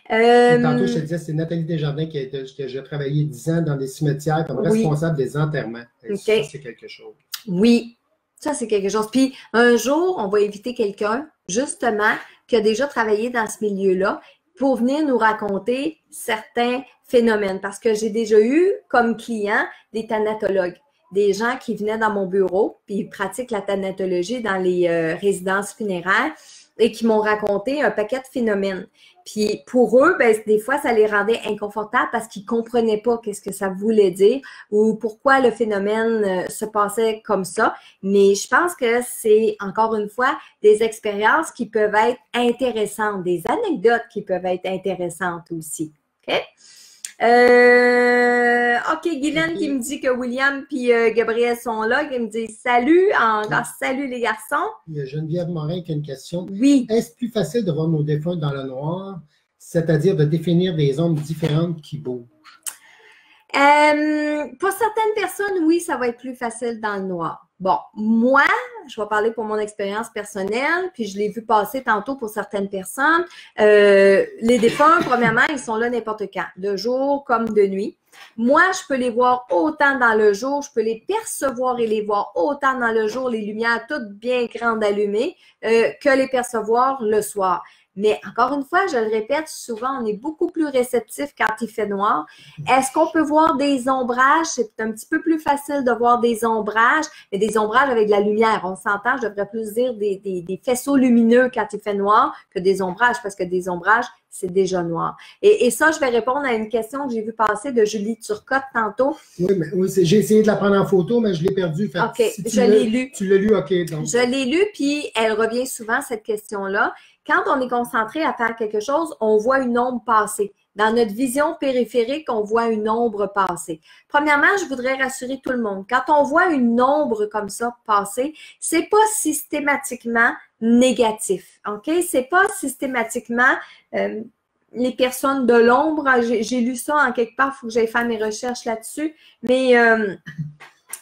S2: Tantôt, je te disais, c'est Nathalie Desjardins qui a travaillé 10 ans dans des cimetières comme responsable des enterrements. Ça, c'est quelque chose.
S1: Oui, ça, c'est quelque chose. Puis, un jour, on va inviter quelqu'un, justement, qui a déjà travaillé dans ce milieu-là pour venir nous raconter certains phénomènes. Parce que j'ai déjà eu comme client des thanatologues, des gens qui venaient dans mon bureau, puis ils pratiquent la thanatologie dans les résidences funéraires et qui m'ont raconté un paquet de phénomènes. Puis pour eux, ben, des fois, ça les rendait inconfortables parce qu'ils ne comprenaient pas qu'est-ce que ça voulait dire ou pourquoi le phénomène se passait comme ça. Mais je pense que c'est, encore une fois, des expériences qui peuvent être intéressantes, des anecdotes qui peuvent être intéressantes aussi. OK? OK, Guylaine qui me dit que William et Gabriel sont là, qui me dit salut, salut les garçons.
S2: Il y a Geneviève Morin qui a une question.
S1: Oui.
S2: Est-ce plus facile de voir nos défunts dans le noir, c'est-à-dire de définir des ombres différentes qui bougent?
S1: Pour certaines personnes, oui, ça va être plus facile dans le noir. Bon, moi, je vais parler pour mon expérience personnelle, puis je l'ai vu passer tantôt pour certaines personnes. Les défunts, premièrement, ils sont là n'importe quand, de jour comme de nuit. Moi, je peux les voir autant dans le jour, je peux les percevoir et les voir autant dans le jour, les lumières toutes bien grandes allumées, que les percevoir le soir. Mais encore une fois, je le répète, souvent, on est beaucoup plus réceptif quand il fait noir. Est-ce qu'on peut voir des ombrages? C'est un petit peu plus facile de voir des ombrages, mais des ombrages avec de la lumière. On s'entend, je devrais plus dire des faisceaux lumineux quand il fait noir que des ombrages, parce que des ombrages, c'est déjà noir. Et ça, je vais répondre à une question que j'ai vue passer de Julie Turcotte tantôt.
S2: Oui, j'ai essayé de la prendre en photo, mais je l'ai perdue.
S1: OK, je l'ai lu.
S2: Tu l'as lu, OK. Donc.
S1: Je l'ai lu, puis elle revient souvent, cette question-là. Quand on est concentré à faire quelque chose, on voit une ombre passer. Dans notre vision périphérique, on voit une ombre passer. Premièrement, je voudrais rassurer tout le monde. Quand on voit une ombre comme ça passer, c'est pas systématiquement négatif. OK? C'est pas systématiquement les personnes de l'ombre. J'ai lu ça en quelque part, il faut que j'aille faire mes recherches là-dessus. Mais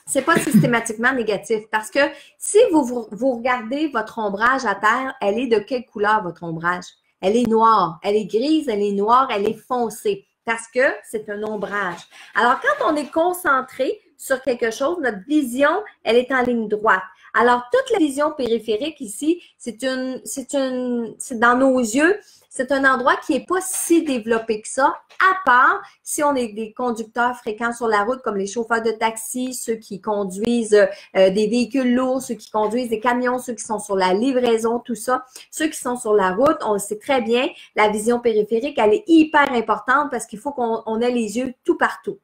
S1: c'est pas systématiquement négatif parce que si vous regardez votre ombrage à terre, elle est de quelle couleur votre ombrage? Elle est noire, elle est grise, elle est noire, elle est foncée parce que c'est un ombrage. Alors, quand on est concentré sur quelque chose, notre vision, elle est en ligne droite. Alors, toute la vision périphérique ici, c'est dans nos yeux, c'est un endroit qui n'est pas si développé que ça, à part si on est des conducteurs fréquents sur la route, comme les chauffeurs de taxi, ceux qui conduisent des véhicules lourds, ceux qui conduisent des camions, ceux qui sont sur la livraison, tout ça. Ceux qui sont sur la route, on le sait très bien, la vision périphérique, elle est hyper importante parce qu'il faut qu'on ait les yeux tout partout.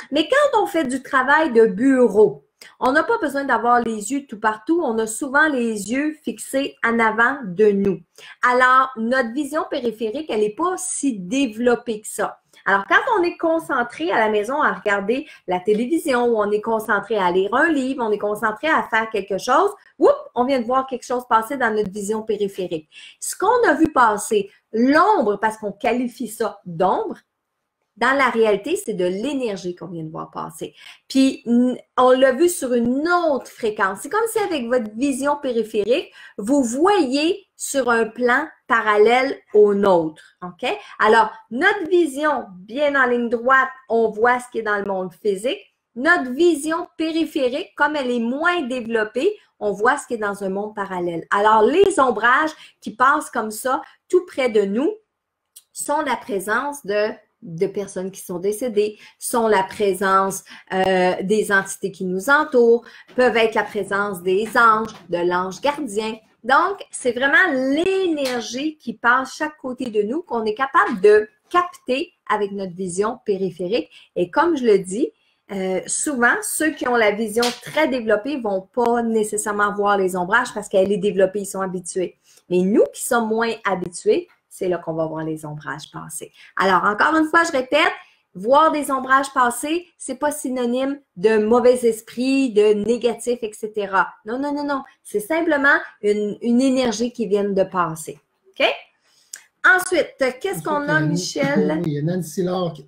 S1: Mais quand on fait du travail de bureau, on n'a pas besoin d'avoir les yeux tout partout. On a souvent les yeux fixés en avant de nous. Alors, notre vision périphérique, elle n'est pas si développée que ça. Alors, quand on est concentré à la maison à regarder la télévision, ou on est concentré à lire un livre, on est concentré à faire quelque chose, oups, on vient de voir quelque chose passer dans notre vision périphérique. Ce qu'on a vu passer, l'ombre, parce qu'on qualifie ça d'ombre, dans la réalité, c'est de l'énergie qu'on vient de voir passer. Puis, on l'a vu sur une autre fréquence. C'est comme si avec votre vision périphérique, vous voyez sur un plan parallèle au nôtre. OK? Alors, notre vision, bien en ligne droite, on voit ce qui est dans le monde physique. Notre vision périphérique, comme elle est moins développée, on voit ce qui est dans un monde parallèle. Alors, les ombrages qui passent comme ça, tout près de nous, sont la présence de personnes qui sont décédées, sont la présence des entités qui nous entourent, peuvent être la présence des anges, de l'ange gardien. Donc, c'est vraiment l'énergie qui passe chaque côté de nous qu'on est capable de capter avec notre vision périphérique. Et comme je le dis, souvent, ceux qui ont la vision très développée ne vont pas nécessairement voir les ombrages parce qu'elle est développée, ils sont habitués. Mais nous qui sommes moins habitués, c'est là qu'on va voir les ombrages passer. Alors, encore une fois, je répète, voir des ombrages passer, c'est pas synonyme de mauvais esprit, de négatif, etc. Non, non, non, non. C'est simplement une énergie qui vient de passer. OK? Ensuite, qu'est-ce qu'on a, Michel?
S2: Il y a Nancy Laure qui...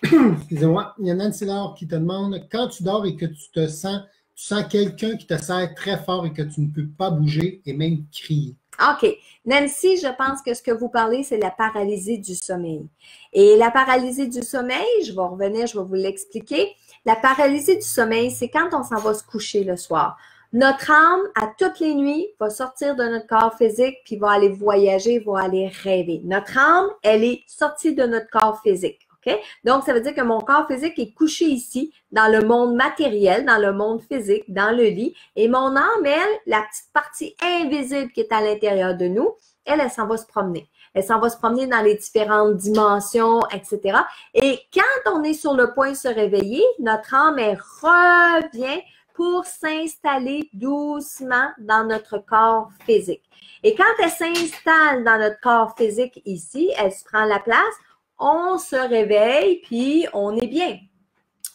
S2: Excusez-moi. Il y a Nancy Laure qui te demande, quand tu dors et que tu sens quelqu'un qui te serre très fort et que tu ne peux pas bouger et même crier.
S1: OK. Nancy, je pense que ce que vous parlez, c'est la paralysie du sommeil. Et la paralysie du sommeil, je vais revenir, je vais vous l'expliquer. La paralysie du sommeil, c'est quand on s'en va se coucher le soir. Notre âme, à toutes les nuits, va sortir de notre corps physique puis va aller voyager, va aller rêver. Notre âme, elle est sortie de notre corps physique. Okay? Donc, ça veut dire que mon corps physique est couché ici, dans le monde matériel, dans le monde physique, dans le lit. Et mon âme, elle, la petite partie invisible qui est à l'intérieur de nous, elle s'en va se promener. Elle s'en va se promener dans les différentes dimensions, etc. Et quand on est sur le point de se réveiller, notre âme, elle revient pour s'installer doucement dans notre corps physique. Et quand elle s'installe dans notre corps physique ici, elle se prend la place, on se réveille, puis on est bien.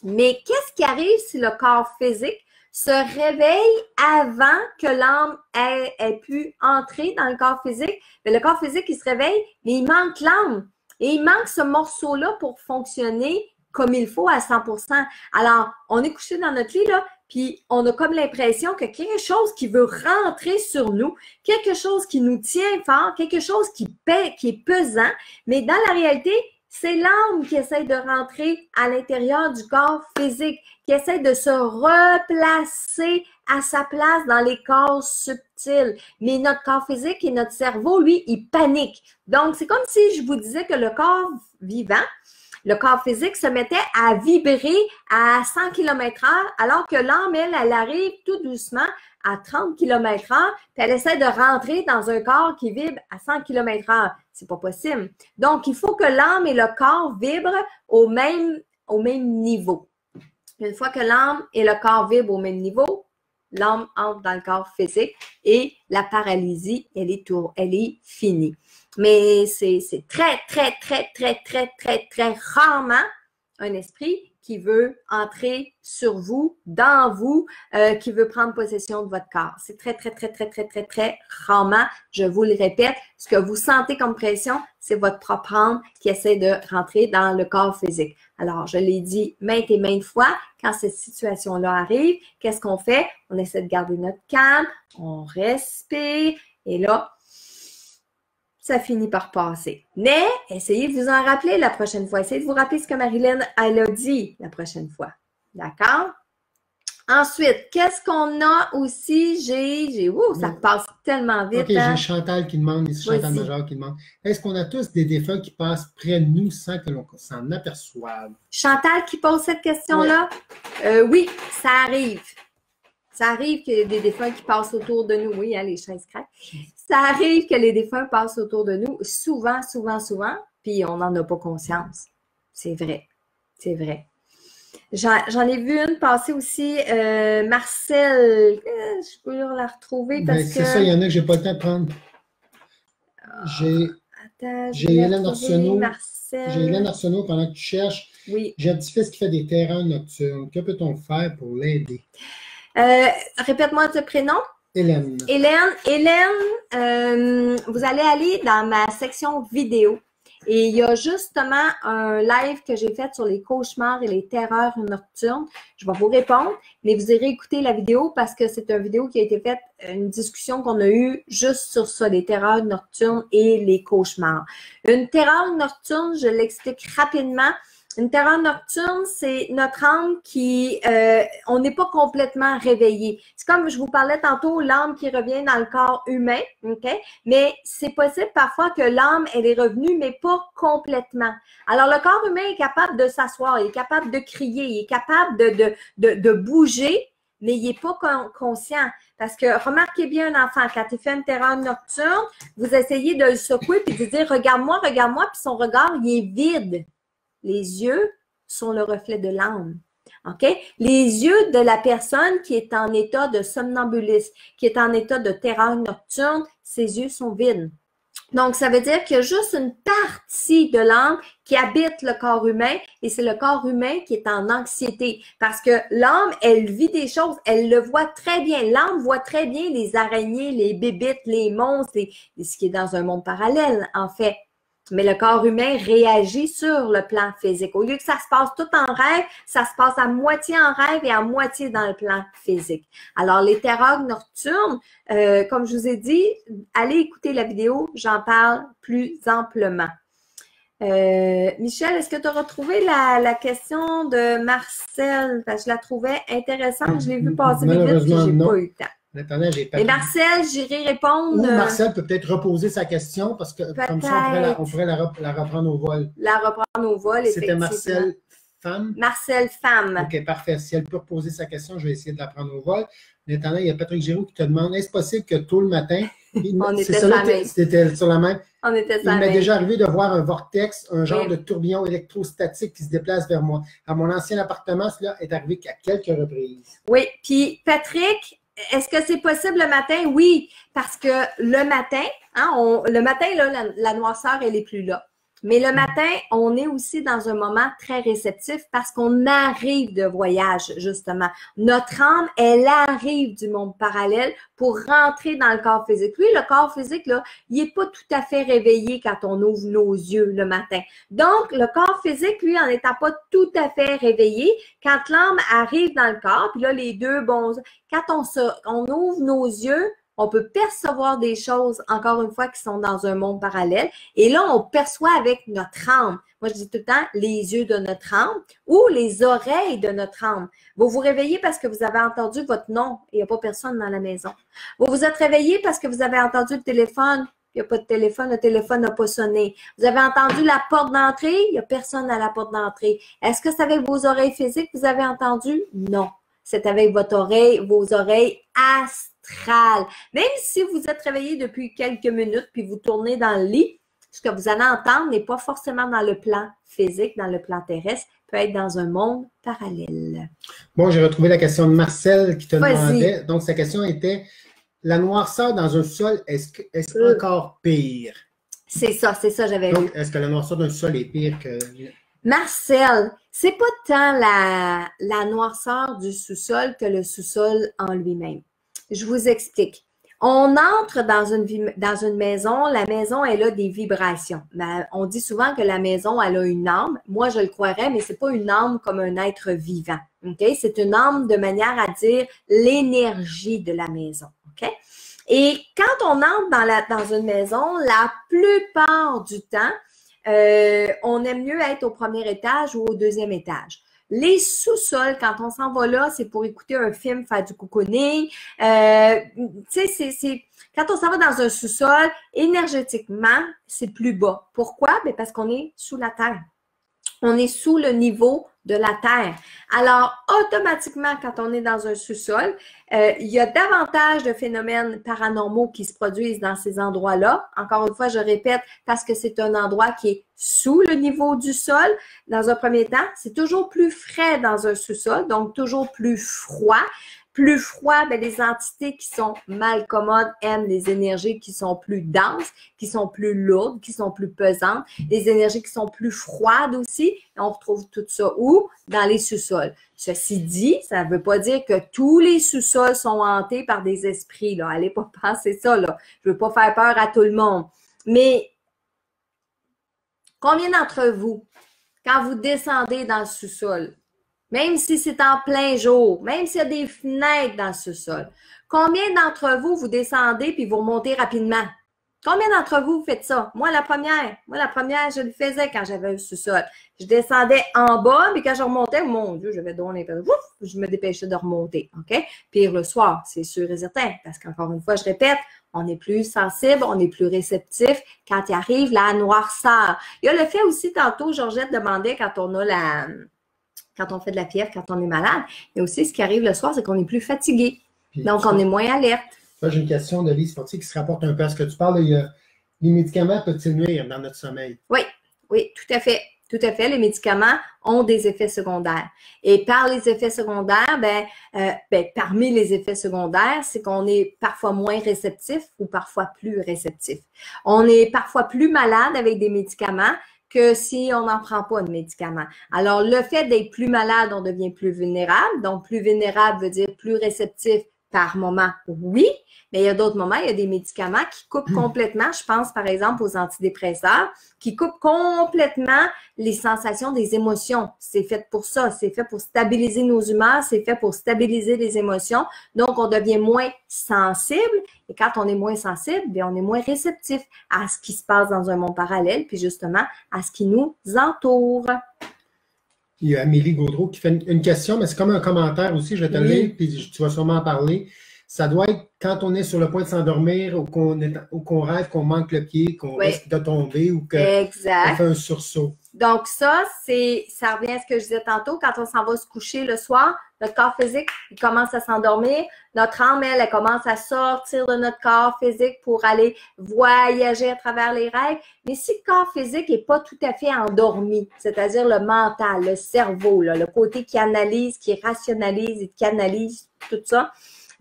S1: Mais qu'est-ce qui arrive si le corps physique se réveille avant que l'âme ait pu entrer dans le corps physique? Mais le corps physique, il se réveille, mais il manque l'âme. Et il manque ce morceau-là pour fonctionner comme il faut à 100%. Alors, on est couché dans notre lit, là, puis on a comme l'impression que quelque chose qui veut rentrer sur nous, quelque chose qui nous tient fort, quelque chose qui est pesant, mais dans la réalité, c'est l'âme qui essaie de rentrer à l'intérieur du corps physique, qui essaie de se replacer à sa place dans les corps subtils. Mais notre corps physique et notre cerveau, lui, il panique. Donc, c'est comme si je vous disais que le corps vivant, le corps physique se mettait à vibrer à 100 km/h, alors que l'âme, elle arrive tout doucement à 30 km/h, puis elle essaie de rentrer dans un corps qui vibre à 100 km/h. C'est pas possible. Donc, il faut que l'âme et le corps vibrent au même niveau. Une fois que l'âme et le corps vibrent au même niveau, l'âme entre dans le corps physique et la paralysie, elle est finie. Mais c'est très, très, très, très, très, très, très rarement un esprit qui veut entrer sur vous, dans vous, qui veut prendre possession de votre corps. C'est très, très, très, très, très, très, très rarement, je vous le répète, ce que vous sentez comme pression, c'est votre propre âme qui essaie de rentrer dans le corps physique. Alors, je l'ai dit maintes et maintes fois, quand cette situation-là arrive, qu'est-ce qu'on fait? On essaie de garder notre calme, on respire, et là, ça finit par passer. Mais essayez de vous en rappeler la prochaine fois. Essayez de vous rappeler ce que Marilyn elle a dit la prochaine fois. D'accord? Ensuite, qu'est-ce qu'on a aussi? Ça passe tellement vite.
S2: OK, j'ai Chantal qui demande, ici Chantal Major qui demande, est-ce qu'on a tous des défunts qui passent près de nous sans que l'on s'en aperçoive?
S1: Chantal qui pose cette question-là? Oui, ça arrive. Ça arrive qu'il y ait des défunts qui passent autour de nous. Oui, hein, les chaises craquent. Ça arrive que les défunts passent autour de nous souvent, souvent, souvent, puis on n'en a pas conscience. C'est vrai. C'est vrai. J'en ai vu une passer aussi, Marcel. Je peux la retrouver parce que...
S2: C'est ça, il y en a que j'ai pas le temps de prendre. J'ai Hélène Arsenault. J'ai Hélène Arsenault pendant que tu cherches.
S1: Oui.
S2: J'ai un petit-fils qui fait des terreurs nocturnes. Que peut-on faire pour l'aider?
S1: Répète-moi ton prénom.
S2: Hélène.
S1: Hélène, vous allez aller dans ma section vidéo et il y a justement un live que j'ai fait sur les cauchemars et les terreurs nocturnes. Je vais vous répondre, mais vous irez écouter la vidéo parce que c'est une vidéo qui a été faite, une discussion qu'on a eue juste sur ça, les terreurs nocturnes et les cauchemars. Une terreur nocturne, je l'explique rapidement. Une terreur nocturne, c'est notre âme qui, on n'est pas complètement réveillé. C'est comme je vous parlais tantôt, l'âme qui revient dans le corps humain, ok? Mais c'est possible parfois que l'âme, elle est revenue, mais pas complètement. Alors, le corps humain est capable de s'asseoir, il est capable de crier, il est capable de bouger, mais il n'est pas conscient. Parce que remarquez bien un enfant, quand il fait une terreur nocturne, vous essayez de le secouer puis de dire « regarde-moi », puis son regard, il est vide. Les yeux sont le reflet de l'âme. OK? Les yeux de la personne qui est en état de somnambulisme, qui est en état de terreur nocturne, ses yeux sont vides. Donc, ça veut dire qu'il y a juste une partie de l'âme qui habite le corps humain et c'est le corps humain qui est en anxiété. Parce que l'âme, elle vit des choses, elle le voit très bien. L'âme voit très bien les araignées, les bébites, les monstres, ce qui est dans un monde parallèle, en fait. Mais le corps humain réagit sur le plan physique. Au lieu que ça se passe tout en rêve, ça se passe à moitié en rêve et à moitié dans le plan physique. Alors, les terreurs nocturnes, comme je vous ai dit, allez écouter la vidéo, j'en parle plus amplement. Michel, est-ce que tu as retrouvé la question de Marcel? Parce que je la trouvais intéressante, je l'ai vu passer vite, puis j'ai pas eu le temps.
S2: Attendez,
S1: et Marcel, j'irai répondre.
S2: Ou Marcel peut peut-être reposer sa question parce que comme ça, on pourrait la reprendre au vol.
S1: La reprendre au vol, effectivement.
S2: C'était Marcel Femme?
S1: Marcel Femme.
S2: OK, parfait. Si elle peut reposer sa question, je vais essayer de la prendre au vol. En attendant, il y a Patrick Giroux qui te demande, est-ce possible que tôt le matin,
S1: on était sur la même.
S2: C'était sur la même.
S1: On était sur la
S2: même. Il
S1: m'est
S2: déjà arrivé de voir un vortex, un genre de tourbillon électrostatique qui se déplace vers moi. À mon ancien appartement, cela est arrivé qu'à quelques reprises.
S1: Oui, puis Patrick, est-ce que c'est possible le matin? Oui, parce que le matin, hein, là, la noirceur, elle n'est plus là. Mais le matin, on est aussi dans un moment très réceptif parce qu'on arrive de voyage, justement. Notre âme, elle arrive du monde parallèle pour rentrer dans le corps physique. Lui, le corps physique, là, il n'est pas tout à fait réveillé quand on ouvre nos yeux le matin. Donc, le corps physique, lui, en n'étant pas tout à fait réveillé, quand l'âme arrive dans le corps, puis là, les deux, bon, quand on ouvre nos yeux, on peut percevoir des choses, encore une fois, qui sont dans un monde parallèle. Et là, on perçoit avec notre âme. Moi, je dis tout le temps les yeux de notre âme ou les oreilles de notre âme. Vous vous réveillez parce que vous avez entendu votre nom et il n'y a pas personne dans la maison. Vous vous êtes réveillé parce que vous avez entendu le téléphone. Il n'y a pas de téléphone, le téléphone n'a pas sonné. Vous avez entendu la porte d'entrée, il n'y a personne à la porte d'entrée. Est-ce que c'est avec vos oreilles physiques que vous avez entendu? Non. C'est avec vos oreilles astrales. Même si vous êtes réveillé depuis quelques minutes puis vous tournez dans le lit, ce que vous allez entendre n'est pas forcément dans le plan physique, dans le plan terrestre, peut être dans un monde parallèle.
S2: Bon, j'ai retrouvé la question de Marcel qui te demandait. Donc, sa question était, la noirceur dans un sol, est-ce encore pire?
S1: C'est ça, j'avais vu.
S2: Donc, est-ce que la noirceur d'un sol est pire que...
S1: Marcel, c'est pas tant la noirceur du sous-sol que le sous-sol en lui-même. Je vous explique. On entre dans une maison, la maison, elle a des vibrations. On dit souvent que la maison, elle a une âme. Moi, je le croirais, mais c'est pas une âme comme un être vivant. Okay? C'est une âme de manière à dire l'énergie de la maison. Okay? Et quand on entre dans une maison, la plupart du temps, on aime mieux être au premier étage ou au deuxième étage. Les sous-sols, quand on s'en va là, c'est pour écouter un film, faire du cocooning. Tu sais, quand on s'en va dans un sous-sol, énergétiquement, c'est plus bas. Pourquoi? Bien parce qu'on est sous la terre. On est sous le niveau de la terre. Alors, automatiquement, quand on est dans un sous-sol, il y a davantage de phénomènes paranormaux qui se produisent dans ces endroits-là. Encore une fois, je répète, parce que c'est un endroit qui est sous le niveau du sol. Dans un premier temps, c'est toujours plus frais dans un sous-sol, donc toujours plus froid. Plus froid, bien, les entités qui sont mal commodes aiment les énergies qui sont plus denses, qui sont plus lourdes, qui sont plus pesantes, les énergies qui sont plus froides aussi. On retrouve tout ça où? Dans les sous-sols. Ceci dit, ça ne veut pas dire que tous les sous-sols sont hantés par des esprits, là. Allez pas penser ça, là. Je veux pas faire peur à tout le monde. Mais combien d'entre vous, quand vous descendez dans le sous-sol, même si c'est en plein jour, même s'il y a des fenêtres dans le sous-sol, combien d'entre vous, vous descendez puis vous remontez rapidement? Combien d'entre vous faites ça? Moi, la première, je le faisais quand j'avais un sous-sol. Je descendais en bas, puis quand je remontais, mon Dieu, j'avais donc je me dépêchais de remonter, OK? Pire le soir, c'est sûr et certain, parce qu'encore une fois, je répète, on est plus sensible, on est plus réceptif quand il arrive la noirceur. Il y a le fait aussi, tantôt, Georgette demandait quand on fait de la fièvre, quand on est malade, mais aussi ce qui arrive le soir, c'est qu'on est plus fatigué. Puis, donc, on est moins alerte.
S2: Là, j'ai une question de Lise Fortier qui se rapporte un peu à ce que tu parles. Les médicaments peuvent-ils nuire dans notre sommeil?
S1: Oui, tout à fait. Tout à fait. Les médicaments ont des effets secondaires. Et par les effets secondaires, parmi les effets secondaires, c'est qu'on est parfois moins réceptif ou parfois plus réceptif. On est parfois plus malade avec des médicaments que si on n'en prend pas de médicaments. Alors, le fait d'être plus malade, on devient plus vulnérable. Donc, plus vulnérable veut dire plus réceptif par moment, oui, mais il y a d'autres moments, il y a des médicaments qui coupent complètement, je pense par exemple aux antidépresseurs, qui coupent complètement les sensations des émotions. C'est fait pour ça, c'est fait pour stabiliser nos humeurs, c'est fait pour stabiliser les émotions. Donc, on devient moins sensible et quand on est moins sensible, bien, on est moins réceptif à ce qui se passe dans un monde parallèle, puis justement à ce qui nous entoure.
S2: Il y a Amélie Gaudreau qui fait une question, mais c'est comme un commentaire aussi, je vais te le lire, puis tu vas sûrement en parler. Ça doit être quand on est sur le point de s'endormir ou qu'on rêve qu'on manque le pied, qu'on risque de tomber ou qu'on fait un sursaut.
S1: Donc ça revient à ce que je disais tantôt, quand on s'en va se coucher le soir, notre corps physique, il commence à s'endormir. Notre âme, elle commence à sortir de notre corps physique pour aller voyager à travers les rêves. Mais si le corps physique n'est pas tout à fait endormi, c'est-à-dire le mental, le cerveau, là, le côté qui analyse, qui rationalise et qui analyse tout ça,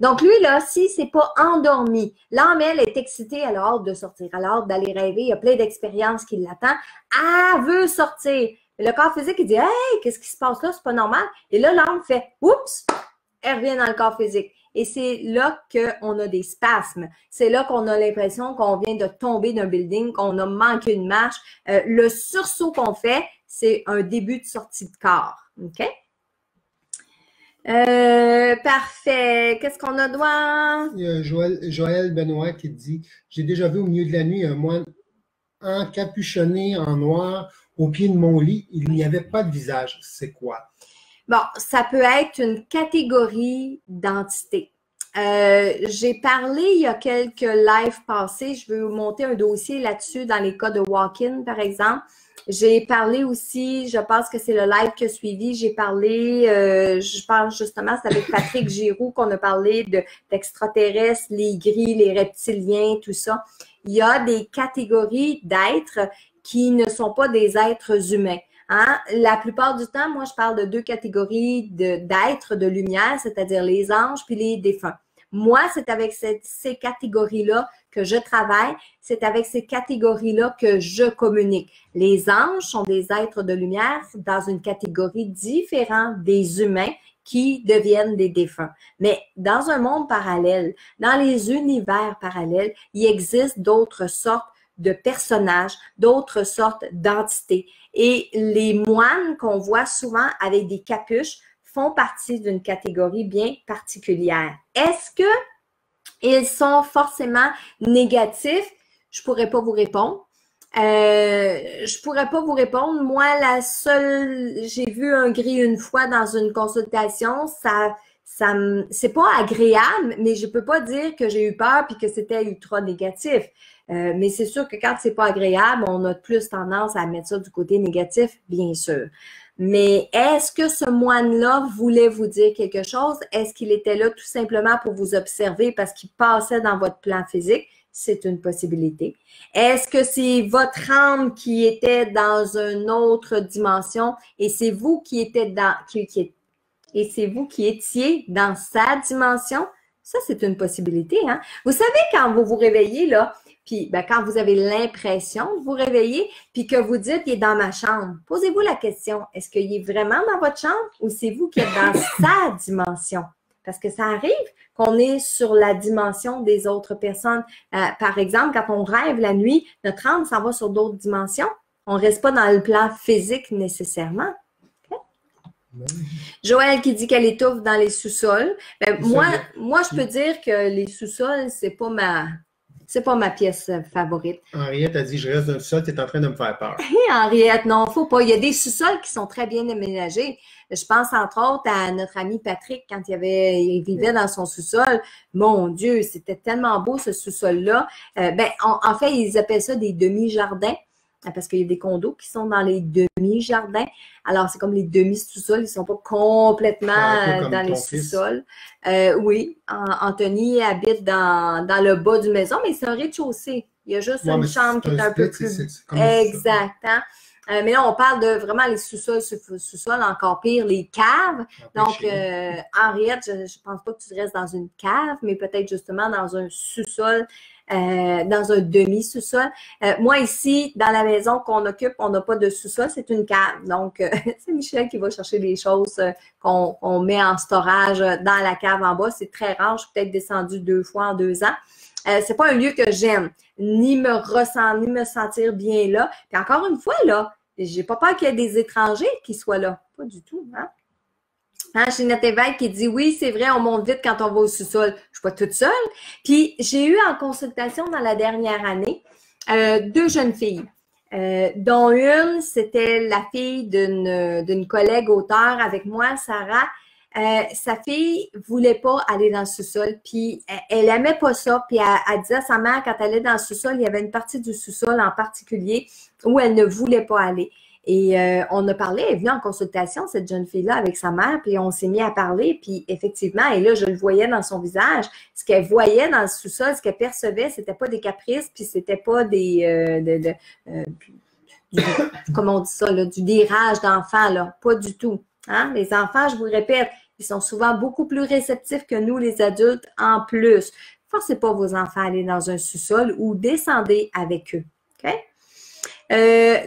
S1: Donc, lui, là, si c'est pas endormi, l'âme, elle est excitée, elle a hâte de sortir, elle a hâte d'aller rêver, il y a plein d'expériences qui l'attendent, elle veut sortir. Mais le corps physique, il dit « Hey, qu'est-ce qui se passe là? C'est pas normal. » Et là, l'âme fait « Oups! » Elle revient dans le corps physique. Et c'est là qu'on a des spasmes. C'est là qu'on a l'impression qu'on vient de tomber d'un building, qu'on a manqué une marche. Le sursaut qu'on fait, c'est un début de sortie de corps. OK? Parfait. Qu'est-ce qu'on a droit?
S2: Il y a Joël Benoît qui dit « J'ai déjà vu au milieu de la nuit un moine encapuchonné en noir au pied de mon lit. Il n'y avait pas de visage. C'est quoi? »
S1: Bon, ça peut être une catégorie d'entité. J'ai parlé il y a quelques lives passés, je vais vous monter un dossier là-dessus dans les cas de walk-in, par exemple. J'ai parlé aussi, je pense que c'est le live qui a suivi, j'ai parlé, je parle justement, c'est avec Patrick Giroux qu'on a parlé d'extraterrestres, les gris, les reptiliens, tout ça. Il y a des catégories d'êtres qui ne sont pas des êtres humains. Hein? La plupart du temps, moi, je parle de deux catégories d'êtres de lumière, c'est-à-dire les anges puis les défunts. Moi, c'est avec ces catégories-là que je travaille, c'est avec ces catégories-là que je communique. Les anges sont des êtres de lumière dans une catégorie différente des humains qui deviennent des défunts. Mais dans un monde parallèle, dans les univers parallèles, il existe d'autres sortes de personnages, d'autres sortes d'entités. Et les moines qu'on voit souvent avec des capuches font partie d'une catégorie bien particulière. Est-ce que ils sont forcément négatifs? Je pourrais pas vous répondre. Je pourrais pas vous répondre. Moi, j'ai vu un gris une fois dans une consultation, c'est pas agréable, mais je peux pas dire que j'ai eu peur puis que c'était ultra négatif. Mais c'est sûr que quand c'est pas agréable, on a plus tendance à mettre ça du côté négatif, bien sûr. Mais est-ce que ce moine-là voulait vous dire quelque chose? Est-ce qu'il était là tout simplement pour vous observer parce qu'il passait dans votre plan physique? C'est une possibilité. Est-ce que c'est votre âme qui était dans une autre dimension et c'est vous qui étiez et c'est vous qui étiez dans sa dimension? Ça, c'est une possibilité, hein? Vous savez, quand vous vous réveillez, là, puis quand vous avez l'impression de vous réveiller, puis que vous dites « il est dans ma chambre », posez-vous la question, est-ce qu'il est vraiment dans votre chambre ou c'est vous qui êtes dans sa dimension? Parce que ça arrive qu'on est sur la dimension des autres personnes. Par exemple, quand on rêve la nuit, notre âme s'en va sur d'autres dimensions. On ne reste pas dans le plan physique nécessairement. Joël qui dit qu'elle étouffe dans les sous-sols. Moi, je peux dire que les sous-sols, c'est pas ma pièce favorite.
S2: Henriette a dit « Je reste dans le sous-sol, tu es en train de me faire peur. »
S1: Henriette, non, faut pas. Il y a des sous-sols qui sont très bien aménagés. Je pense entre autres à notre ami Patrick quand il vivait dans son sous-sol. Mon Dieu, c'était tellement beau ce sous-sol-là. En fait, ils appellent ça des demi-jardins parce qu'il y a des condos qui sont dans les demi-jardins. Alors, c'est comme les demi-sous-sols, ils sont pas complètement dans les sous-sols. Oui, Anthony habite dans le bas du maison, mais c'est un rez-de-chaussée. Il y a juste une chambre qui est un peu plus... Exact. Hein? Mais là, on parle de vraiment les sous-sols, encore pire, les caves. Donc, Henriette, je pense pas que tu restes dans une cave, mais peut-être justement dans un sous-sol, dans un demi-sous-sol. Moi, ici, dans la maison qu'on occupe, on n'a pas de sous-sol, c'est une cave. Donc, c'est Michel qui va chercher les choses qu'on met en storage dans la cave en bas. C'est très rare. Je suis peut-être descendue 2 fois en 2 ans. C'est pas un lieu que j'aime, ni me sentir bien là. Puis encore une fois, là, j'ai pas peur qu'il y ait des étrangers qui soient là. Pas du tout, hein? Ginette Évêque qui dit « Oui, c'est vrai, on monte vite quand on va au sous-sol. » Je suis pas toute seule. Puis, j'ai eu en consultation dans la dernière année 2 jeunes filles, dont une, c'était la fille d'une collègue auteure avec moi, Sarah. Sa fille voulait pas aller dans le sous-sol, puis elle aimait pas ça, puis elle disait à sa mère, quand elle allait dans le sous-sol, il y avait une partie du sous-sol en particulier où elle ne voulait pas aller. Et on a parlé, elle est venue en consultation, cette jeune fille-là, avec sa mère, puis on s'est mis à parler, puis effectivement, et là, je le voyais dans son visage, ce qu'elle voyait dans le sous-sol, ce qu'elle percevait, c'était pas des caprices, puis c'était pas comment on dit ça, là, du virage d'enfants, là, pas du tout. Hein? Les enfants, je vous répète, Ils sont souvent beaucoup plus réceptifs que nous, les adultes, en plus. Forcez pas vos enfants à aller dans un sous-sol ou descendez avec eux. OK?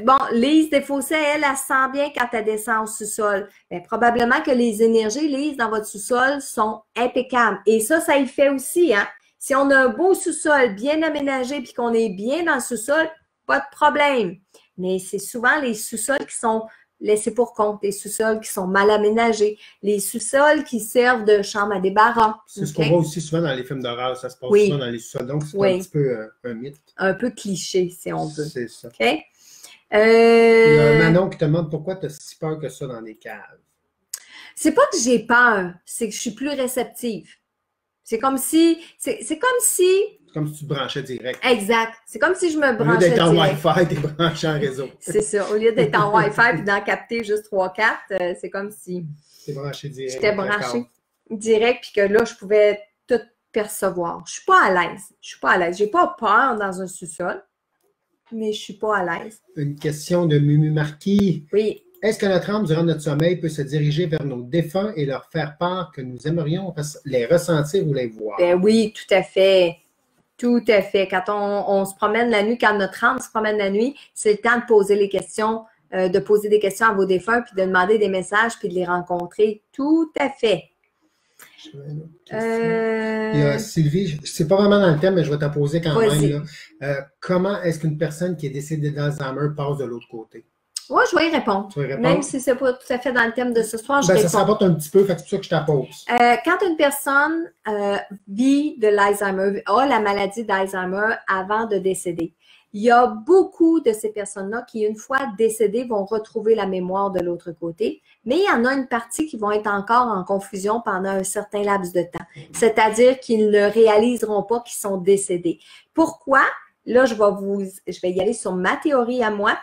S1: Bon, Lise Desfossés, elle sent bien quand elle descend au sous-sol. Bien, probablement que les énergies, Lise, dans votre sous-sol sont impeccables. Et ça y fait aussi, hein? Si on a un beau sous-sol bien aménagé puis qu'on est bien dans le sous-sol, pas de problème. Mais c'est souvent les sous-sols qui sont laissés pour compte, les sous-sols qui sont mal aménagés, les sous-sols qui servent de chambre à débarras.
S2: C'est ce qu'on voit aussi souvent dans les films d'horreur, ça se passe souvent dans les sous-sols. Donc, c'est un petit peu un mythe.
S1: Un peu cliché, si on veut.
S2: C'est ça.
S1: OK?
S2: Il y a Manon qui te demande pourquoi tu as si peur que ça dans les caves.
S1: C'est pas que j'ai peur, c'est que je suis plus réceptive. C'est comme si
S2: Comme si tu te branchais direct.
S1: Exact. C'est comme si je me branchais direct.
S2: Au lieu d'être en Wi-Fi, tu es branché en réseau.
S1: C'est ça. Au lieu d'être en Wi-Fi et d'en capter juste 3-4, c'est comme si
S2: tu es branché direct.
S1: J'étais branché direct puis que là, je pouvais tout percevoir. Je suis pas à l'aise. Je suis pas à l'aise. J'ai pas peur dans un sous-sol, mais je suis pas à l'aise.
S2: Une question de Mumu Marquis.
S1: Oui.
S2: Est-ce que notre âme, durant notre sommeil, peut se diriger vers nos défunts et leur faire part que nous aimerions les ressentir ou les voir?
S1: Ben oui, tout à fait. Tout à fait. Quand on se promène la nuit, quand notre âme se promène la nuit, c'est le temps de poser les questions, de poser des questions à vos défunts, puis de demander des messages, puis de les rencontrer. Tout à fait.
S2: Il y a Sylvie, c'est pas vraiment dans le thème, mais je vais t'en poser quand même. Là. Comment est-ce qu'une personne qui est décédée d'Alzheimer passe de l'autre côté?
S1: Oui, je vais y répondre. Même si ce n'est pas tout à fait dans le thème de ce soir, je réponds.
S2: Ça s'apporte un petit peu, c'est pour ça que je t'appose.
S1: Quand une personne vit de l'Alzheimer, a la maladie d'Alzheimer avant de décéder, il y a beaucoup de ces personnes-là qui, une fois décédées, vont retrouver la mémoire de l'autre côté, mais il y en a une partie qui vont être encore en confusion pendant un certain laps de temps. C'est-à-dire qu'ils ne réaliseront pas qu'ils sont décédés. Pourquoi? Là, je vais y aller sur ma théorie à moi.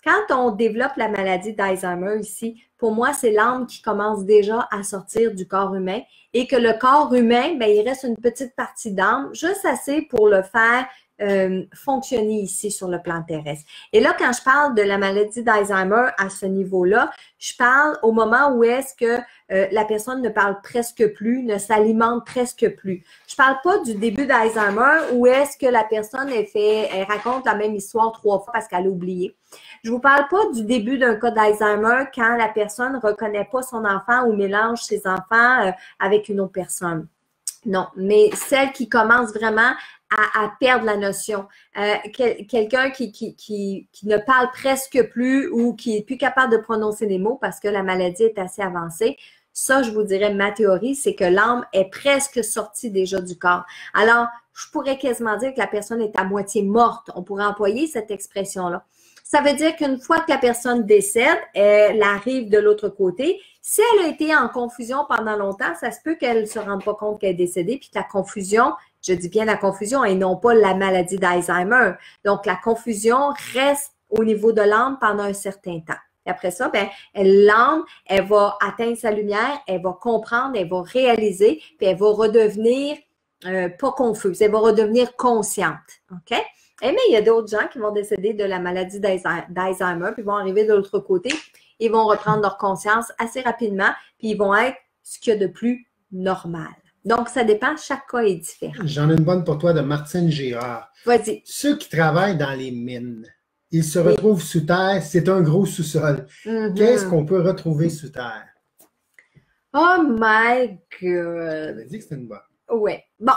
S1: Quand on développe la maladie d'Alzheimer ici, pour moi, c'est l'âme qui commence déjà à sortir du corps humain et que le corps humain, ben, il reste une petite partie d'âme, juste assez pour le faire fonctionner ici sur le plan terrestre. Et là, quand je parle de la maladie d'Alzheimer à ce niveau-là, je parle au moment où est-ce que la personne ne parle presque plus, ne s'alimente presque plus. Je parle pas du début d'Alzheimer où est-ce que la personne elle raconte la même histoire 3 fois parce qu'elle a oublié. Je vous parle pas du début d'un cas d'Alzheimer quand la personne reconnaît pas son enfant ou mélange ses enfants avec une autre personne. Non, mais celle qui commence vraiment à perdre la notion. Quelqu'un qui ne parle presque plus ou qui est plus capable de prononcer les mots parce que la maladie est assez avancée. Ça, je vous dirais, ma théorie, c'est que l'âme est presque sortie déjà du corps. Alors, je pourrais quasiment dire que la personne est à moitié morte. On pourrait employer cette expression-là. Ça veut dire qu'une fois que la personne décède, elle arrive de l'autre côté. Si elle a été en confusion pendant longtemps, ça se peut qu'elle ne se rende pas compte qu'elle est décédée, puis que la confusion, je dis bien la confusion et non pas la maladie d'Alzheimer. Donc, la confusion reste au niveau de l'âme pendant un certain temps. Et après ça, ben, l'âme, elle va atteindre sa lumière, elle va comprendre, elle va réaliser, puis elle va redevenir pas confuse, elle va redevenir consciente. OK? Mais il y a d'autres gens qui vont décéder de la maladie d'Alzheimer, puis vont arriver de l'autre côté, ils vont reprendre leur conscience assez rapidement, puis ils vont être ce qu'il y a de plus normal. Donc, ça dépend, chaque cas est différent.
S2: J'en ai une bonne pour toi de Martine Girard.
S1: Vas-y.
S2: Ceux qui travaillent dans les mines, ils se retrouvent sous terre, c'est un gros sous-sol. Qu'est-ce qu'on peut retrouver sous terre?
S1: Oh my God!
S2: Tu dit que c'était une bonne.
S1: Oui. Bon.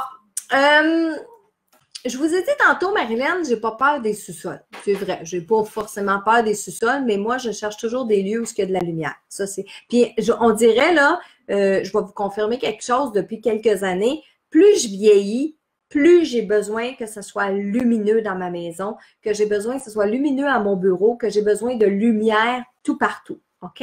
S1: Je vous ai dit tantôt, Marilyn, j'ai pas peur des sous-sols. C'est vrai, j'ai pas forcément peur des sous-sols, mais moi, je cherche toujours des lieux où il y a de la lumière. Ça, c'est. Puis, on dirait, là, je vais vous confirmer quelque chose depuis quelques années. Plus je vieillis, plus j'ai besoin que ce soit lumineux dans ma maison, que j'ai besoin que ce soit lumineux à mon bureau, que j'ai besoin de lumière tout partout. OK?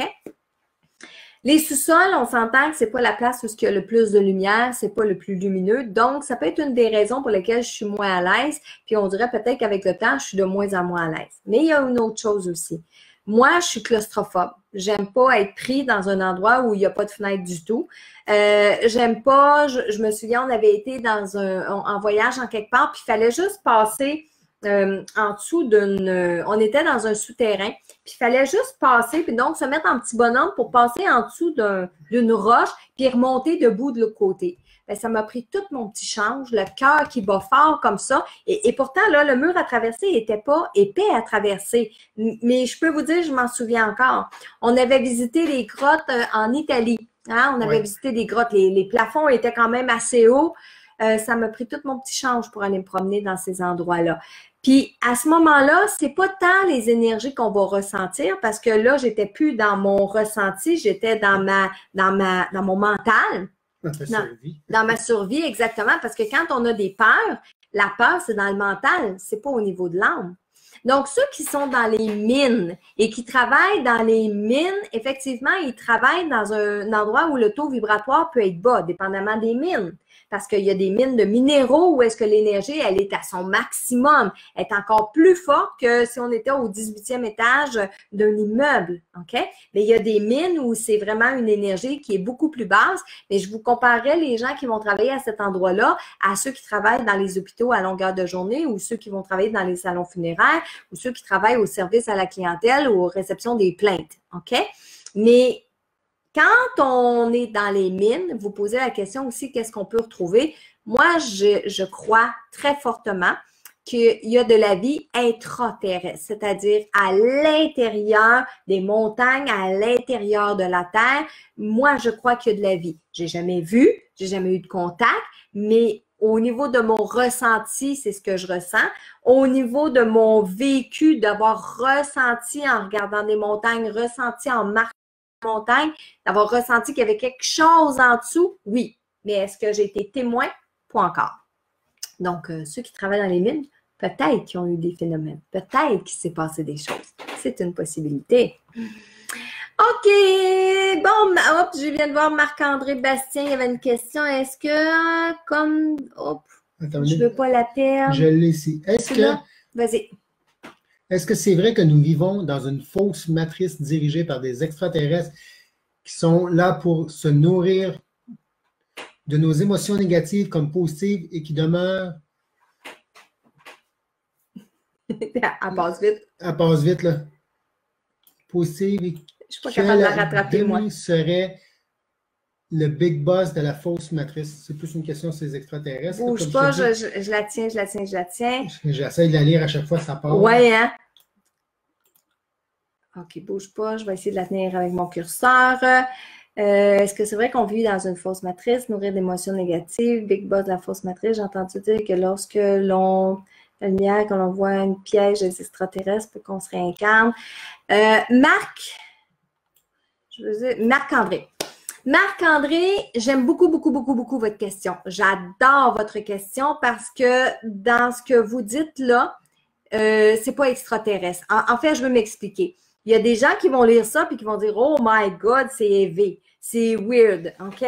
S1: Les sous-sols, on s'entend que c'est pas la place où il y a le plus de lumière, c'est pas le plus lumineux. Donc, ça peut être une des raisons pour lesquelles je suis moins à l'aise. Puis, on dirait peut-être qu'avec le temps, je suis de moins en moins à l'aise. Mais il y a une autre chose aussi. Moi, je suis claustrophobe. J'aime pas être pris dans un endroit où il n'y a pas de fenêtre du tout. J'aime pas, je me souviens, on avait été en voyage en quelque part, puis il fallait juste passer en dessous on était dans un souterrain, puis il fallait juste passer, puis donc se mettre en petit bonhomme pour passer en dessous d'une roche, puis remonter debout de l'autre côté. Bien, ça m'a pris tout mon petit change, le cœur qui bat fort comme ça. Et pourtant, là, le mur à traverser n'était pas épais à traverser. Mais je peux vous dire, je m'en souviens encore. On avait visité les grottes en Italie. Hein? On avait visité des grottes. Les plafonds étaient quand même assez hauts. Ça m'a pris tout mon petit change pour aller me promener dans ces endroits-là. Puis à ce moment-là, c'est pas tant les énergies qu'on va ressentir parce que là, j'étais plus dans mon ressenti, j'étais dans mon mental. Dans ma survie, exactement. Parce que quand on a des peurs, la peur, c'est dans le mental, c'est pas au niveau de l'âme. Donc, ceux qui sont dans les mines et qui travaillent dans les mines, effectivement, ils travaillent dans un endroit où le taux vibratoire peut être bas, dépendamment des mines. Parce qu'il y a des mines de minéraux où est-ce que l'énergie, elle est à son maximum. Elle est encore plus forte que si on était au 18e étage d'un immeuble, OK? Mais il y a des mines où c'est vraiment une énergie qui est beaucoup plus basse. Mais je vous comparerais les gens qui vont travailler à cet endroit-là à ceux qui travaillent dans les hôpitaux à longueur de journée ou ceux qui vont travailler dans les salons funéraires ou ceux qui travaillent au service à la clientèle ou aux réceptions des plaintes, OK? Mais quand on est dans les mines, vous posez la question aussi, qu'est-ce qu'on peut retrouver? Moi, je crois très fortement qu'il y a de la vie intraterrestre, c'est-à-dire à l'intérieur des montagnes, à l'intérieur de la Terre. Moi, je crois qu'il y a de la vie. J'ai jamais vu, j'ai jamais eu de contact, mais au niveau de mon ressenti, c'est ce que je ressens. Au niveau de mon vécu, d'avoir ressenti en regardant des montagnes, ressenti en marchant montagne, d'avoir ressenti qu'il y avait quelque chose en dessous, oui. Mais est-ce que j'ai été témoin? Pas encore. Donc, ceux qui travaillent dans les mines, peut-être qu'ils ont eu des phénomènes. Peut-être qu'il s'est passé des choses. C'est une possibilité. OK. Bon, hop, je viens de voir Marc-André Bastien. Il y avait une question. Est-ce que, comme... Hop, attendez, je ne veux pas la perdre.
S2: Je l'ai ici.
S1: Vas-y.
S2: Est-ce que c'est vrai que nous vivons dans une fausse matrice dirigée par des extraterrestres qui sont là pour se nourrir de nos émotions négatives comme positives et qui demeurent...
S1: Elle passe vite.
S2: Elle passe vite, là. Positive et
S1: je suis pas capable de la rattraper, moi.
S2: Serait le big boss de la fausse matrice? C'est plus une question sur les extraterrestres.
S1: Bouge pas, je la tiens, je la tiens, je la tiens.
S2: J'essaie de la lire à chaque fois, ça part.
S1: Ouais, hein? OK, bouge pas, je vais essayer de la tenir avec mon curseur. Est-ce que c'est vrai qu'on vit dans une fausse matrice, nourrir d'émotions négatives, big boss de la fausse matrice? J'ai entendu dire que lorsque l'on... La lumière, quand on voit un piège des extraterrestres, pour qu'on se réincarne. Marc-André. Marc-André, j'aime beaucoup, beaucoup, beaucoup, beaucoup votre question. J'adore votre question parce que dans ce que vous dites là, c'est pas extraterrestre. En fait, je veux m'expliquer. Il y a des gens qui vont lire ça et qui vont dire « Oh my God, c'est élevé, c'est weird. » OK?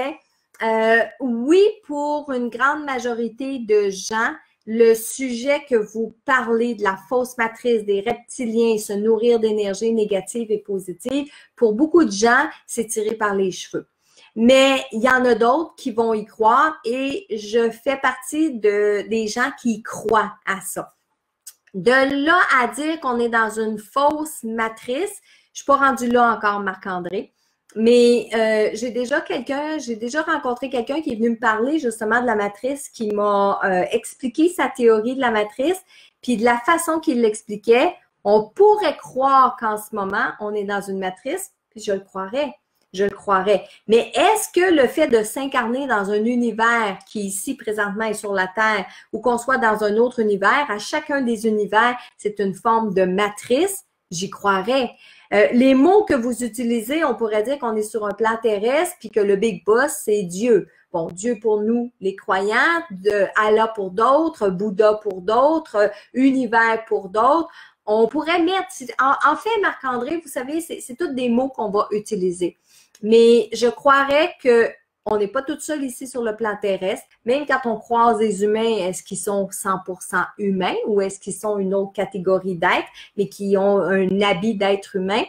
S1: Oui, pour une grande majorité de gens, le sujet que vous parlez de la fausse matrice, des reptiliens, se nourrir d'énergie négative et positive, pour beaucoup de gens, c'est tiré par les cheveux. Mais il y en a d'autres qui vont y croire et je fais partie des gens qui y croient à ça. De là à dire qu'on est dans une fausse matrice, je ne suis pas rendue là encore, Marc-André. Mais j'ai déjà rencontré quelqu'un qui est venu me parler justement de la matrice, qui m'a expliqué sa théorie de la matrice, puis de la façon qu'il l'expliquait, on pourrait croire qu'en ce moment, on est dans une matrice, puis je le croirais. Mais est-ce que le fait de s'incarner dans un univers qui ici présentement est sur la Terre ou qu'on soit dans un autre univers, à chacun des univers, c'est une forme de matrice? J'y croirais. Les mots que vous utilisez, on pourrait dire qu'on est sur un plan terrestre puis que le big boss, c'est Dieu. Bon, Dieu pour nous, les croyants, Allah pour d'autres, Bouddha pour d'autres, univers pour d'autres. On pourrait mettre... En fait, Marc-André, vous savez, c'est tous des mots qu'on va utiliser. Mais je croirais que on n'est pas tout seul ici sur le plan terrestre. Même quand on croise des humains, est-ce qu'ils sont 100% humains ou est-ce qu'ils sont une autre catégorie d'êtres, mais qui ont un habit d'être humain?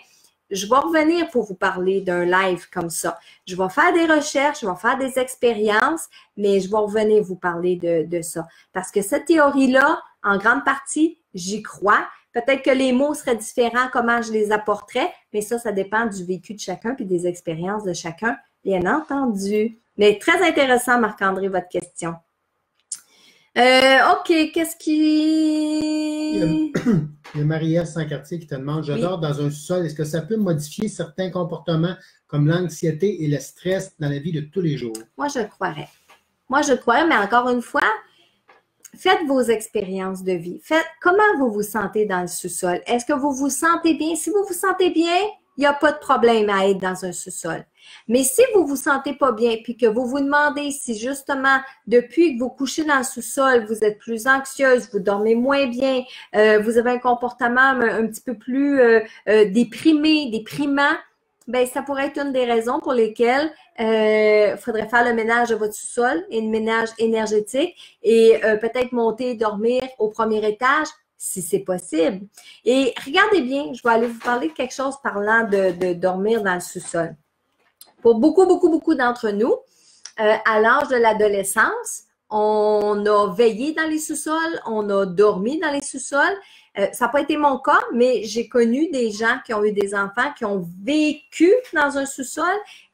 S1: Je vais revenir pour vous parler d'un live comme ça. Je vais faire des recherches, je vais faire des expériences, mais je vais revenir vous parler de ça. Parce que cette théorie-là, en grande partie, j'y crois. Peut-être que les mots seraient différents, comment je les apporterais, mais ça dépend du vécu de chacun puis des expériences de chacun, bien entendu. Mais très intéressant, Marc-André, votre question. OK, qu'est-ce qui...
S2: Il y a Marie-Ève Sancartier qui te demande, je dors dans un sous-sol, est-ce que ça peut modifier certains comportements comme l'anxiété et le stress dans la vie de tous les jours?
S1: Moi, je le croirais. Moi, je le croirais, mais encore une fois, faites vos expériences de vie. Comment vous vous sentez dans le sous-sol? Est-ce que vous vous sentez bien? Si vous vous sentez bien, il n'y a pas de problème à être dans un sous-sol. Mais si vous vous sentez pas bien, puis que vous vous demandez si justement, depuis que vous couchez dans le sous-sol, vous êtes plus anxieuse, vous dormez moins bien, vous avez un comportement un petit peu plus déprimant, ben ça pourrait être une des raisons pour lesquelles il faudrait faire le ménage de votre sous-sol et le ménage énergétique et peut-être monter et dormir au premier étage si c'est possible. Et regardez bien, je vais aller vous parler de quelque chose parlant de dormir dans le sous-sol. Pour beaucoup d'entre nous, à l'âge de l'adolescence, on a veillé dans les sous-sols, on a dormi dans les sous-sols. Ça n'a pas été mon cas, mais j'ai connu des gens qui ont eu des enfants qui ont vécu dans un sous-sol.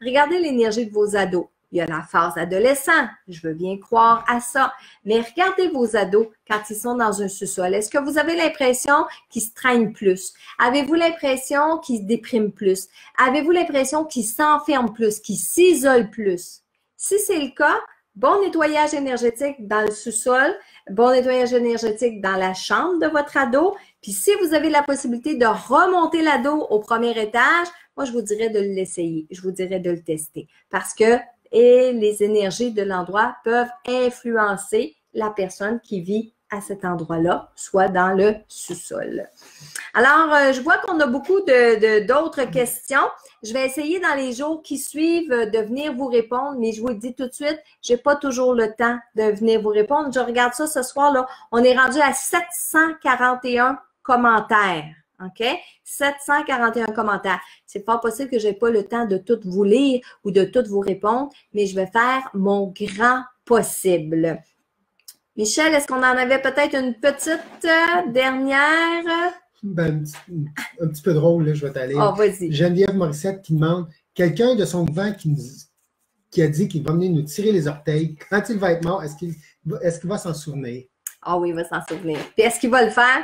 S1: Regardez l'énergie de vos ados. Il y a la phase adolescent, je veux bien croire à ça. Mais regardez vos ados quand ils sont dans un sous-sol. Est-ce que vous avez l'impression qu'ils se traînent plus? Avez-vous l'impression qu'ils se dépriment plus? Avez-vous l'impression qu'ils s'enferment plus, qu'ils s'isolent plus? Si c'est le cas, bon nettoyage énergétique dans le sous-sol, bon nettoyage énergétique dans la chambre de votre ado. Puis si vous avez la possibilité de remonter l'ado au premier étage, moi, je vous dirais de l'essayer. Je vous dirais de le tester. Parce que les énergies de l'endroit peuvent influencer la personne qui vit à cet endroit-là, soit dans le sous-sol. Alors, je vois qu'on a beaucoup d'autres questions. Je vais essayer dans les jours qui suivent de venir vous répondre, mais je vous le dis tout de suite, j'ai pas toujours le temps de venir vous répondre. Je regarde ça ce soir, là. On est rendu à 741 commentaires. OK? 741 commentaires. C'est pas possible que j'ai pas le temps de tout vous lire ou de tout vous répondre, mais je vais faire mon grand possible. Michel, est-ce qu'on en avait peut-être une petite dernière?
S2: Ben, un petit peu drôle, là, je vais t'aller.
S1: Oh, vas-y.
S2: Geneviève Morissette qui demande, quelqu'un de son vent qui a dit qu'il va venir nous tirer les orteils, quand il va être mort, est-ce qu'il va s'en souvenir?
S1: Ah oui, il va s'en souvenir. Puis est-ce qu'il va le faire?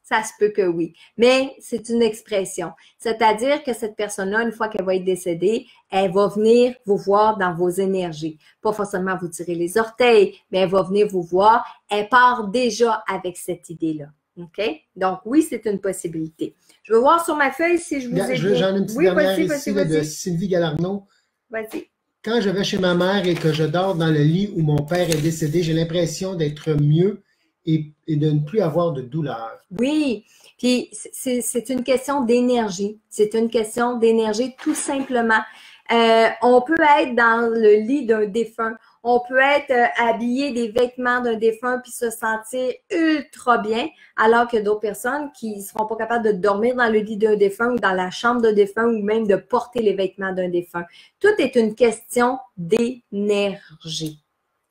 S1: Ça se peut que oui. Mais c'est une expression. C'est-à-dire que cette personne-là, une fois qu'elle va être décédée, elle va venir vous voir dans vos énergies. Pas forcément vous tirer les orteils, mais elle va venir vous voir. Elle part déjà avec cette idée-là. OK? Donc, oui, c'est une possibilité. Je vais voir sur ma feuille si je vous ai dit.
S2: J'en ai une petite dernière ici de Sylvie Galarneau.
S1: Vas-y.
S2: Quand je vais chez ma mère et que je dors dans le lit où mon père est décédé, j'ai l'impression d'être mieux et de ne plus avoir de douleur.
S1: Oui, puis c'est une question d'énergie. C'est une question d'énergie tout simplement. On peut être dans le lit d'un défunt. On peut être habillé des vêtements d'un défunt puis se sentir ultra bien, alors qu'il y a d'autres personnes qui ne seront pas capables de dormir dans le lit d'un défunt ou dans la chambre d'un défunt ou même de porter les vêtements d'un défunt. Tout est une question d'énergie.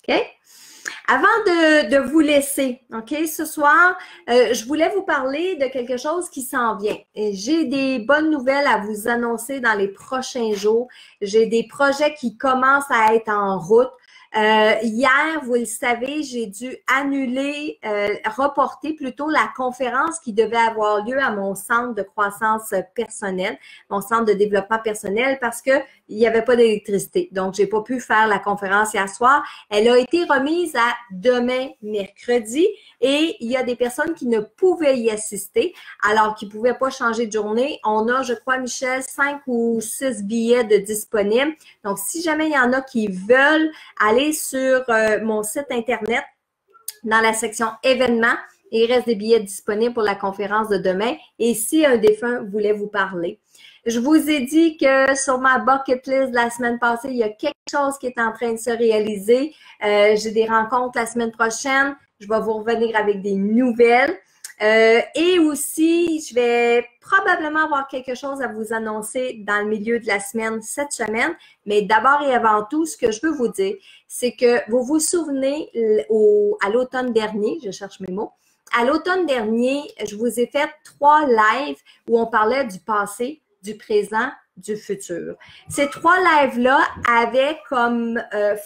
S1: OK? Avant de vous laisser, OK, ce soir, je voulais vous parler de quelque chose qui s'en vient. J'ai des bonnes nouvelles à vous annoncer dans les prochains jours. J'ai des projets qui commencent à être en route. Hier, vous le savez, j'ai dû annuler, reporter plutôt la conférence qui devait avoir lieu à mon centre de croissance personnelle, mon centre de développement personnel, parce que il n'y avait pas d'électricité. Donc, j'ai pas pu faire la conférence hier soir. Elle a été remise à demain, mercredi, et il y a des personnes qui ne pouvaient y assister, alors qu'ils ne pouvaient pas changer de journée. On a, je crois, Michel, 5 ou 6 billets de disponibles. Donc, si jamais il y en a qui veulent aller sur mon site Internet, dans la section événements, il reste des billets disponibles pour la conférence de demain. Et si un défunt voulait vous parler, je vous ai dit que sur ma bucket list de la semaine passée, il y a quelque chose qui est en train de se réaliser. J'ai des rencontres la semaine prochaine. Je vais vous revenir avec des nouvelles. Et aussi, je vais probablement avoir quelque chose à vous annoncer dans le milieu de la semaine, cette semaine. Mais d'abord et avant tout, ce que je veux vous dire, c'est que vous vous souvenez à l'automne dernier, je cherche mes mots, à l'automne dernier, je vous ai fait 3 lives où on parlait du passé, du présent, du futur. Ces 3 lives-là avaient comme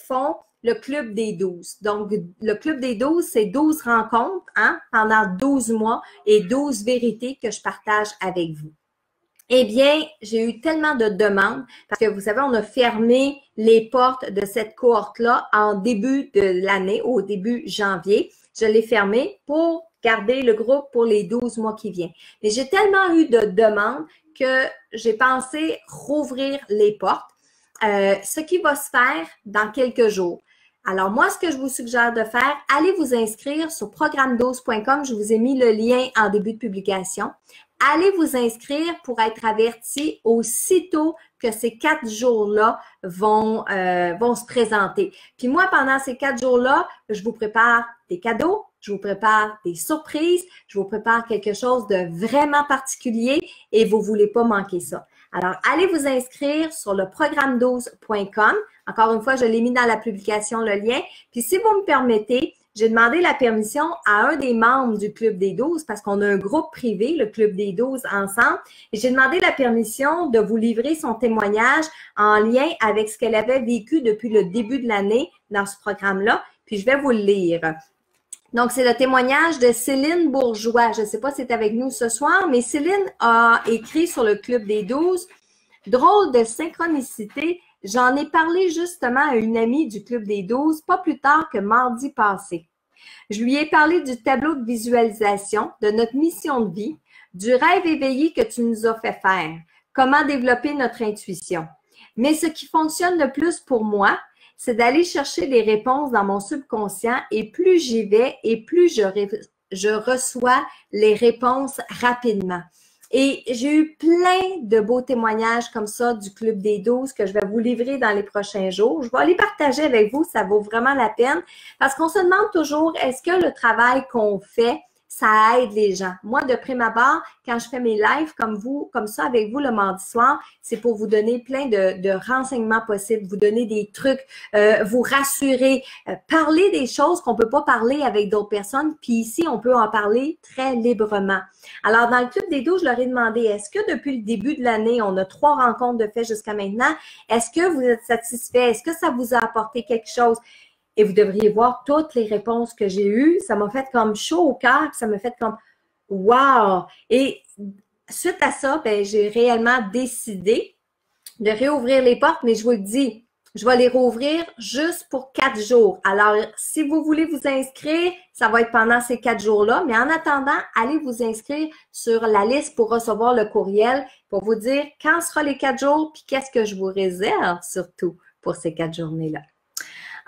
S1: fond le Club des 12. Donc, le Club des 12, c'est 12 rencontres pendant 12 mois et 12 vérités que je partage avec vous. Eh bien, j'ai eu tellement de demandes parce que vous savez, on a fermé les portes de cette cohorte-là en début de l'année, au début janvier. Je l'ai fermé pour garder le groupe pour les 12 mois qui viennent. Mais j'ai tellement eu de demandes que j'ai pensé rouvrir les portes, ce qui va se faire dans quelques jours. Alors, moi, ce que je vous suggère de faire, allez vous inscrire sur programme12.com. Je vous ai mis le lien en début de publication. Allez vous inscrire pour être averti aussitôt que ces 4 jours-là vont se présenter. Puis moi, pendant ces 4 jours-là, je vous prépare des cadeaux, je vous prépare des surprises, je vous prépare quelque chose de vraiment particulier et vous ne voulez pas manquer ça. Alors, allez vous inscrire sur le programme12.com. Encore une fois, je l'ai mis dans la publication, le lien. Puis si vous me permettez, j'ai demandé la permission à un des membres du Club des 12 parce qu'on a un groupe privé, le Club des 12 ensemble. Et j'ai demandé la permission de vous livrer son témoignage en lien avec ce qu'elle avait vécu depuis le début de l'année dans ce programme-là. Puis je vais vous le lire. Donc, c'est le témoignage de Céline Bourgeois. Je ne sais pas si c'est avec nous ce soir, mais Céline a écrit sur le Club des 12. Drôle de synchronicité. J'en ai parlé justement à une amie du Club des 12, pas plus tard que mardi passé. Je lui ai parlé du tableau de visualisation, de notre mission de vie, du rêve éveillé que tu nous as fait faire, comment développer notre intuition. Mais ce qui fonctionne le plus pour moi, c'est d'aller chercher les réponses dans mon subconscient et plus j'y vais et plus je reçois les réponses rapidement. Et j'ai eu plein de beaux témoignages comme ça du Club des 12 que je vais vous livrer dans les prochains jours. Je vais les partager avec vous, ça vaut vraiment la peine parce qu'on se demande toujours, est-ce que le travail qu'on fait, ça aide les gens? Moi, de prime abord, quand je fais mes lives comme ça avec vous le mardi soir, c'est pour vous donner plein de renseignements possibles, vous donner des trucs, vous rassurer, parler des choses qu'on peut pas parler avec d'autres personnes, puis ici, on peut en parler très librement. Alors, dans le Club des 12, je leur ai demandé, est-ce que depuis le début de l'année, on a 3 rencontres de fait jusqu'à maintenant, est-ce que vous êtes satisfait? Est-ce que ça vous a apporté quelque chose? Et vous devriez voir toutes les réponses que j'ai eues. Ça m'a fait comme chaud au cœur, ça m'a fait comme « wow ». Et suite à ça, ben, j'ai réellement décidé de réouvrir les portes, mais je vous le dis, je vais les rouvrir juste pour 4 jours. Alors, si vous voulez vous inscrire, ça va être pendant ces 4 jours-là. Mais en attendant, allez vous inscrire sur la liste pour recevoir le courriel pour vous dire quand sera les 4 jours, puis qu'est-ce que je vous réserve surtout pour ces 4 journées-là.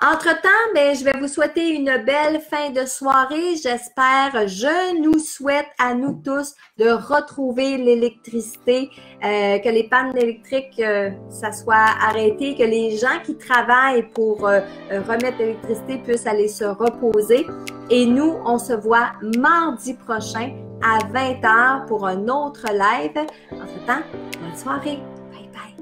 S1: Entre-temps, ben, je vais vous souhaiter une belle fin de soirée. J'espère, je nous souhaite à nous tous de retrouver l'électricité, que les pannes électriques, ça soit arrêté, que les gens qui travaillent pour remettre l'électricité puissent aller se reposer. Et nous, on se voit mardi prochain à 20h pour un autre live. Entre-temps, bonne soirée. Bye bye.